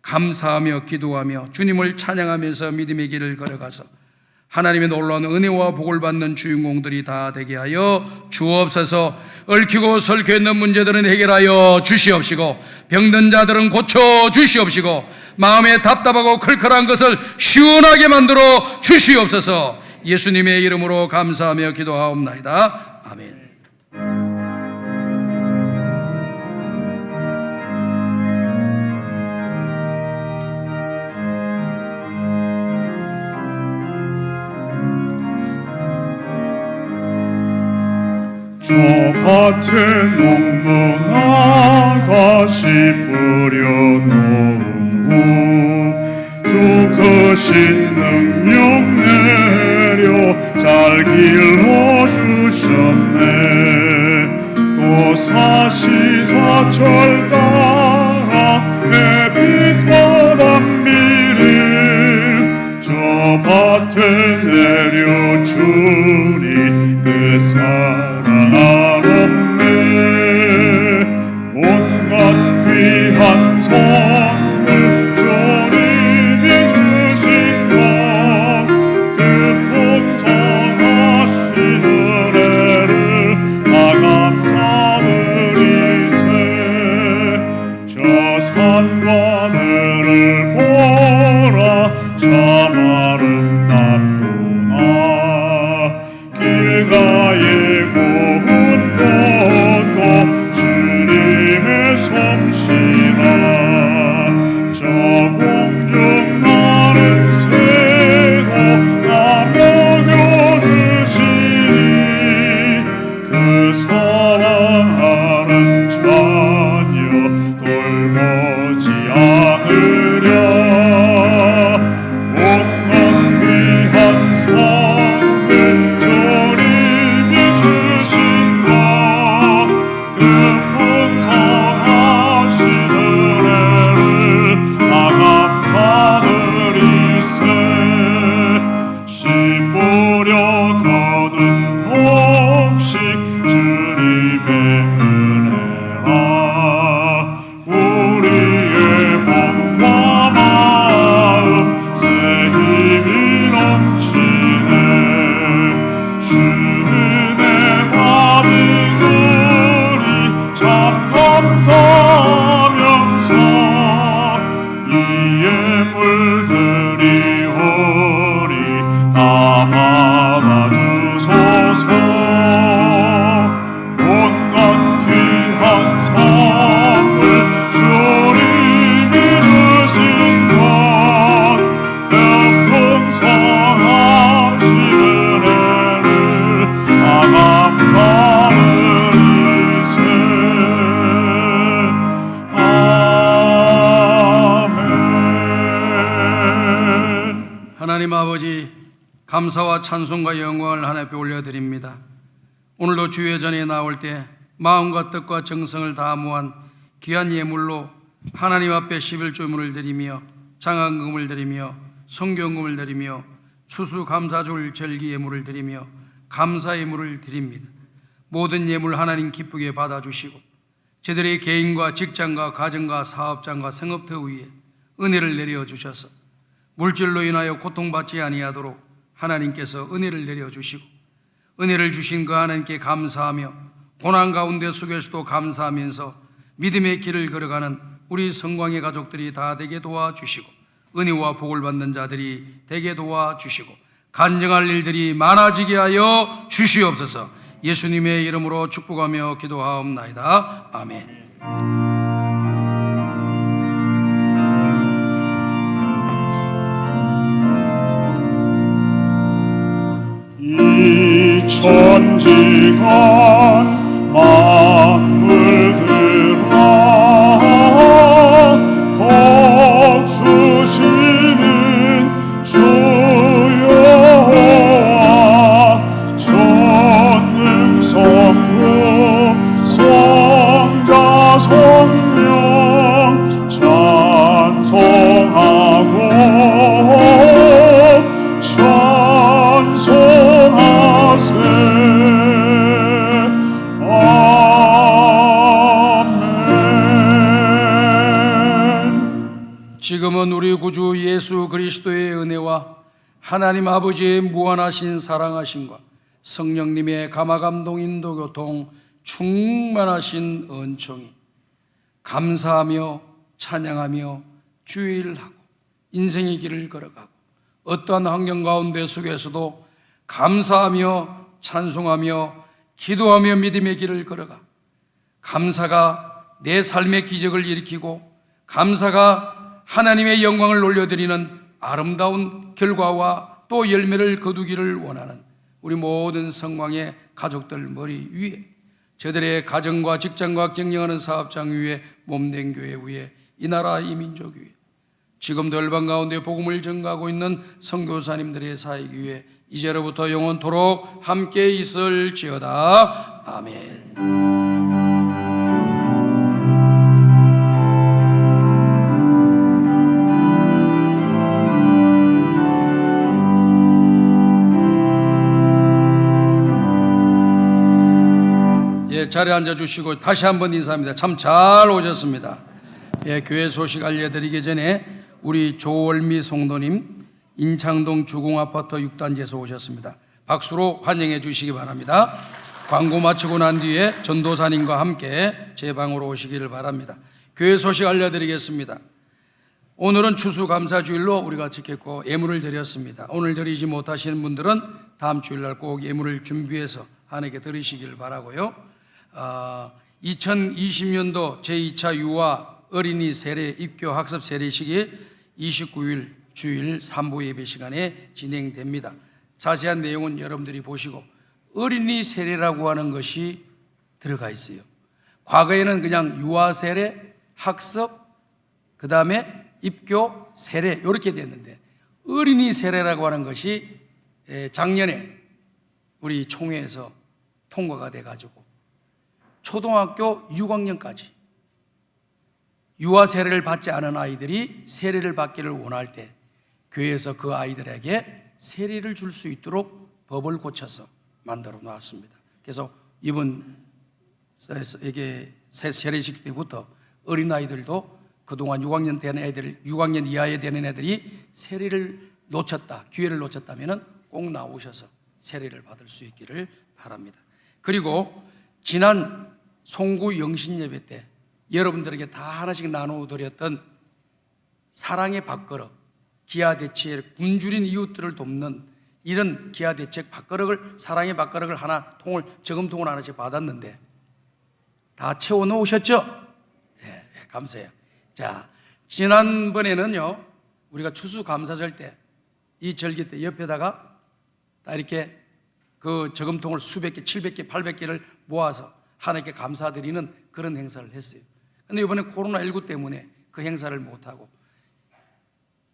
감사하며 기도하며 주님을 찬양하면서 믿음의 길을 걸어가서 하나님의 놀라운 은혜와 복을 받는 주인공들이 다 되게 하여 주옵소서. 얽히고 설켜 있는 문제들은 해결하여 주시옵시고 병든 자들은 고쳐 주시옵시고 마음에 답답하고 클클한 것을 시원하게 만들어 주시옵소서. 예수님의 이름으로 감사하며 기도하옵나이다. 아멘. 저 밭에 농부나 가시 뿌려놓은 후 주 크신 능력 내려 잘 길러주셨네. 또 사시사철 따라 햇빛과 단비를 저 밭에 내려주니 그 사랑 아롭네. 온갖 귀한 선물 주님이 주신 것 그 풍성하신 은혜를 다 감사드리세. 저 산과 들을 보라 참 아름답구나. 길가에 고운 것도 주님의 솜씨라. 저 공중 나는 새도 다 먹여주시니 그 사랑하는 자녀 돌보지 않으랴. 온갖 귀한 선물 주님이 주신 것 그 풍성하신 은혜를 감사하면서 이 예물 드리오리 다 받아주소서. 온갖 귀한 선물 주님이 주신 것 풍성하신 은혜를 다 감사드리세. 아멘. 하나님 아버지, 감사와 찬송과 영광을 하나님 앞에 올려드립니다. 오늘도 주의 전에 나올 때 마음과 뜻과 정성을 다 모한 귀한 예물로 하나님 앞에 11조문을 드리며 장한금을 드리며 성경금을 드리며 추수감사절 절기 예물을 드리며 감사 예물을 드립니다. 모든 예물 하나님 기쁘게 받아주시고 저들의 개인과 직장과 가정과 사업장과 생업터 위에 은혜를 내려주셔서 물질로 인하여 고통받지 아니하도록 하나님께서 은혜를 내려주시고 은혜를 주신 그 하나님께 감사하며 고난 가운데 속에서도 감사하면서 믿음의 길을 걸어가는 우리 성광의 가족들이 다 되게 도와주시고 은혜와 복을 받는 자들이 되게 도와주시고 간증할 일들이 많아지게 하여 주시옵소서. 예수님의 이름으로 축복하며 기도하옵나이다. 아멘. 이 천지간 만물들아 복 주시는 주 여호와 전능성부 성자 성령 찬송하고 찬송하세. 아멘. 지금은 우리 구주 예수 그리스도의 은혜와 하나님 아버지의 무한하신 사랑하심과 성령님의 감화감동 인도 교통 충만하신 은총이 감사하며 찬양하며 주일하고 인생의 길을 걸어가고 어떠한 환경 가운데 속에서도 감사하며 찬송하며 기도하며 믿음의 길을 걸어가 감사가 내 삶의 기적을 일으키고 감사가 하나님의 영광을 올려드리는 아름다운 결과와 또 열매를 거두기를 원하는 우리 모든 성광의 가족들 머리 위에 저들의 가정과 직장과 경영하는 사업장 위에 몸된 교회 위에 이 나라 이 민족 위에 지금도 열방 가운데 복음을 전가하고 있는 선교사님들의 사역 위에 이제로부터 영원토록 함께 있을지어다. 아멘. 자리에 앉아주시고 다시 한번 인사합니다. 참 잘 오셨습니다. 교회 소식 알려드리기 전에 우리 조월미 성도님 인창동 주공아파트 6단지에서 오셨습니다. 박수로 환영해 주시기 바랍니다. 광고 마치고 난 뒤에 전도사님과 함께 제 방으로 오시기를 바랍니다. 교회 소식 알려드리겠습니다. 오늘은 추수감사주일로 우리가 지켰고 예물을 드렸습니다. 오늘 드리지 못하시는 분들은 다음 주일날 꼭 예물을 준비해서 하나님께 드리시길 바라고요. 2020년도 제2차 유아 어린이 세례 입교 학습 세례식이 29일 주일 3부 예배 시간에 진행됩니다. 자세한 내용은 여러분들이 보시고 어린이 세례라고 하는 것이 들어가 있어요. 과거에는 그냥 유아 세례, 학습, 그 다음에 입교, 세례 이렇게 됐는데 어린이 세례라고 하는 것이 작년에 우리 총회에서 통과가 돼가지고 초등학교 6학년까지 유아 세례를 받지 않은 아이들이 세례를 받기를 원할 때 교회에서 그 아이들에게 세례를 줄 수 있도록 법을 고쳐서 만들어 놨습니다. 그래서 이번 세례식 때부터 어린아이들도 그동안 6학년 된 애들, 6학년 이하에 되는 애들이 세례를 놓쳤다, 기회를 놓쳤다면 꼭 나오셔서 세례를 받을 수 있기를 바랍니다. 그리고 지난 송구 영신 예배 때 여러분들에게 다 하나씩 나누어 드렸던 사랑의 밥그릇, 기아대책, 굶주린 이웃들을 돕는 이런 기아대책 밥그릇을, 사랑의 밥그릇을 하나, 저금통을 하나씩 받았는데 다 채워 놓으셨죠? 예, 감사해요. 자, 지난번에는요, 우리가 추수감사절 때, 이 절기 때 옆에다가 다 이렇게 그 저금통을 수백 개, 700개, 800개를 모아서 하나님께 감사드리는 그런 행사를 했어요. 근데 이번에 코로나19 때문에 그 행사를 못하고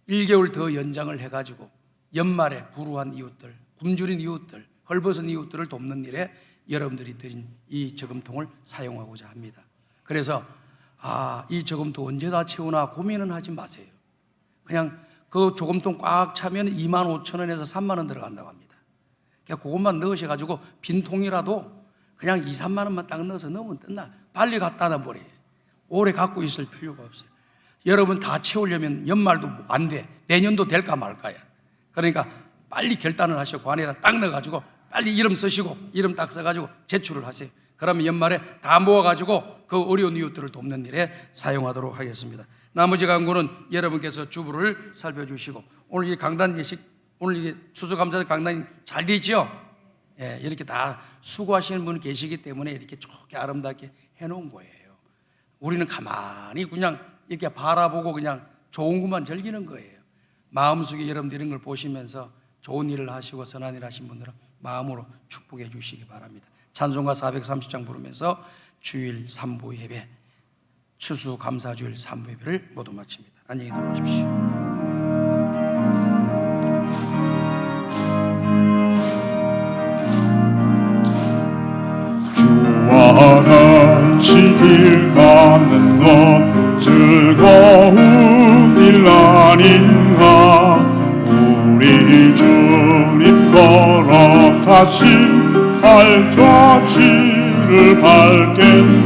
1개월 더 연장을 해가지고 연말에 불우한 이웃들, 굶주린 이웃들, 헐벗은 이웃들을 돕는 일에 여러분들이 드린 이 저금통을 사용하고자 합니다. 그래서 이 저금통 언제 다 채우나 고민은 하지 마세요. 그냥 그 저금통 꽉 차면 25,000원에서 30,000원 들어간다고 합니다. 그냥 그것만 넣으셔가지고 빈 통이라도 그냥 2, 3만 원만 딱 넣어서 넣으면 끝나. 빨리 갖다 놔버려요. 오래 갖고 있을 필요가 없어요. 여러분 다 채우려면 연말도 안 돼. 내년도 될까 말까야. 그러니까 빨리 결단을 하시고 그 안에다 딱 넣어가지고 빨리 이름 쓰시고 이름 딱 써가지고 제출을 하세요. 그러면 연말에 다 모아가지고 그 어려운 이웃들을 돕는 일에 사용하도록 하겠습니다. 나머지 강구는 여러분께서 주부를 살펴주시고, 오늘 이 강단 예식, 오늘 이게 추수감사절 강단이 잘 되죠? 예, 이렇게 다 수고하시는 분이 계시기 때문에 이렇게 좋게 아름답게 해놓은 거예요. 우리는 가만히 그냥 이렇게 바라보고 그냥 좋은 것만 즐기는 거예요. 마음속에 여러분들 이런 걸 보시면서 좋은 일을 하시고 선한 일 하신 분들은 마음으로 축복해 주시기 바랍니다. 찬송가 430장 부르면서 주일 3부 예배, 추수감사주일 3부 예배를 모두 마칩니다. 안녕히 들어오십시오. 주와 같이 길 가는 것 즐거운 일 아닌가. 우리 주님 걸어가신 발자취를 밟겠네.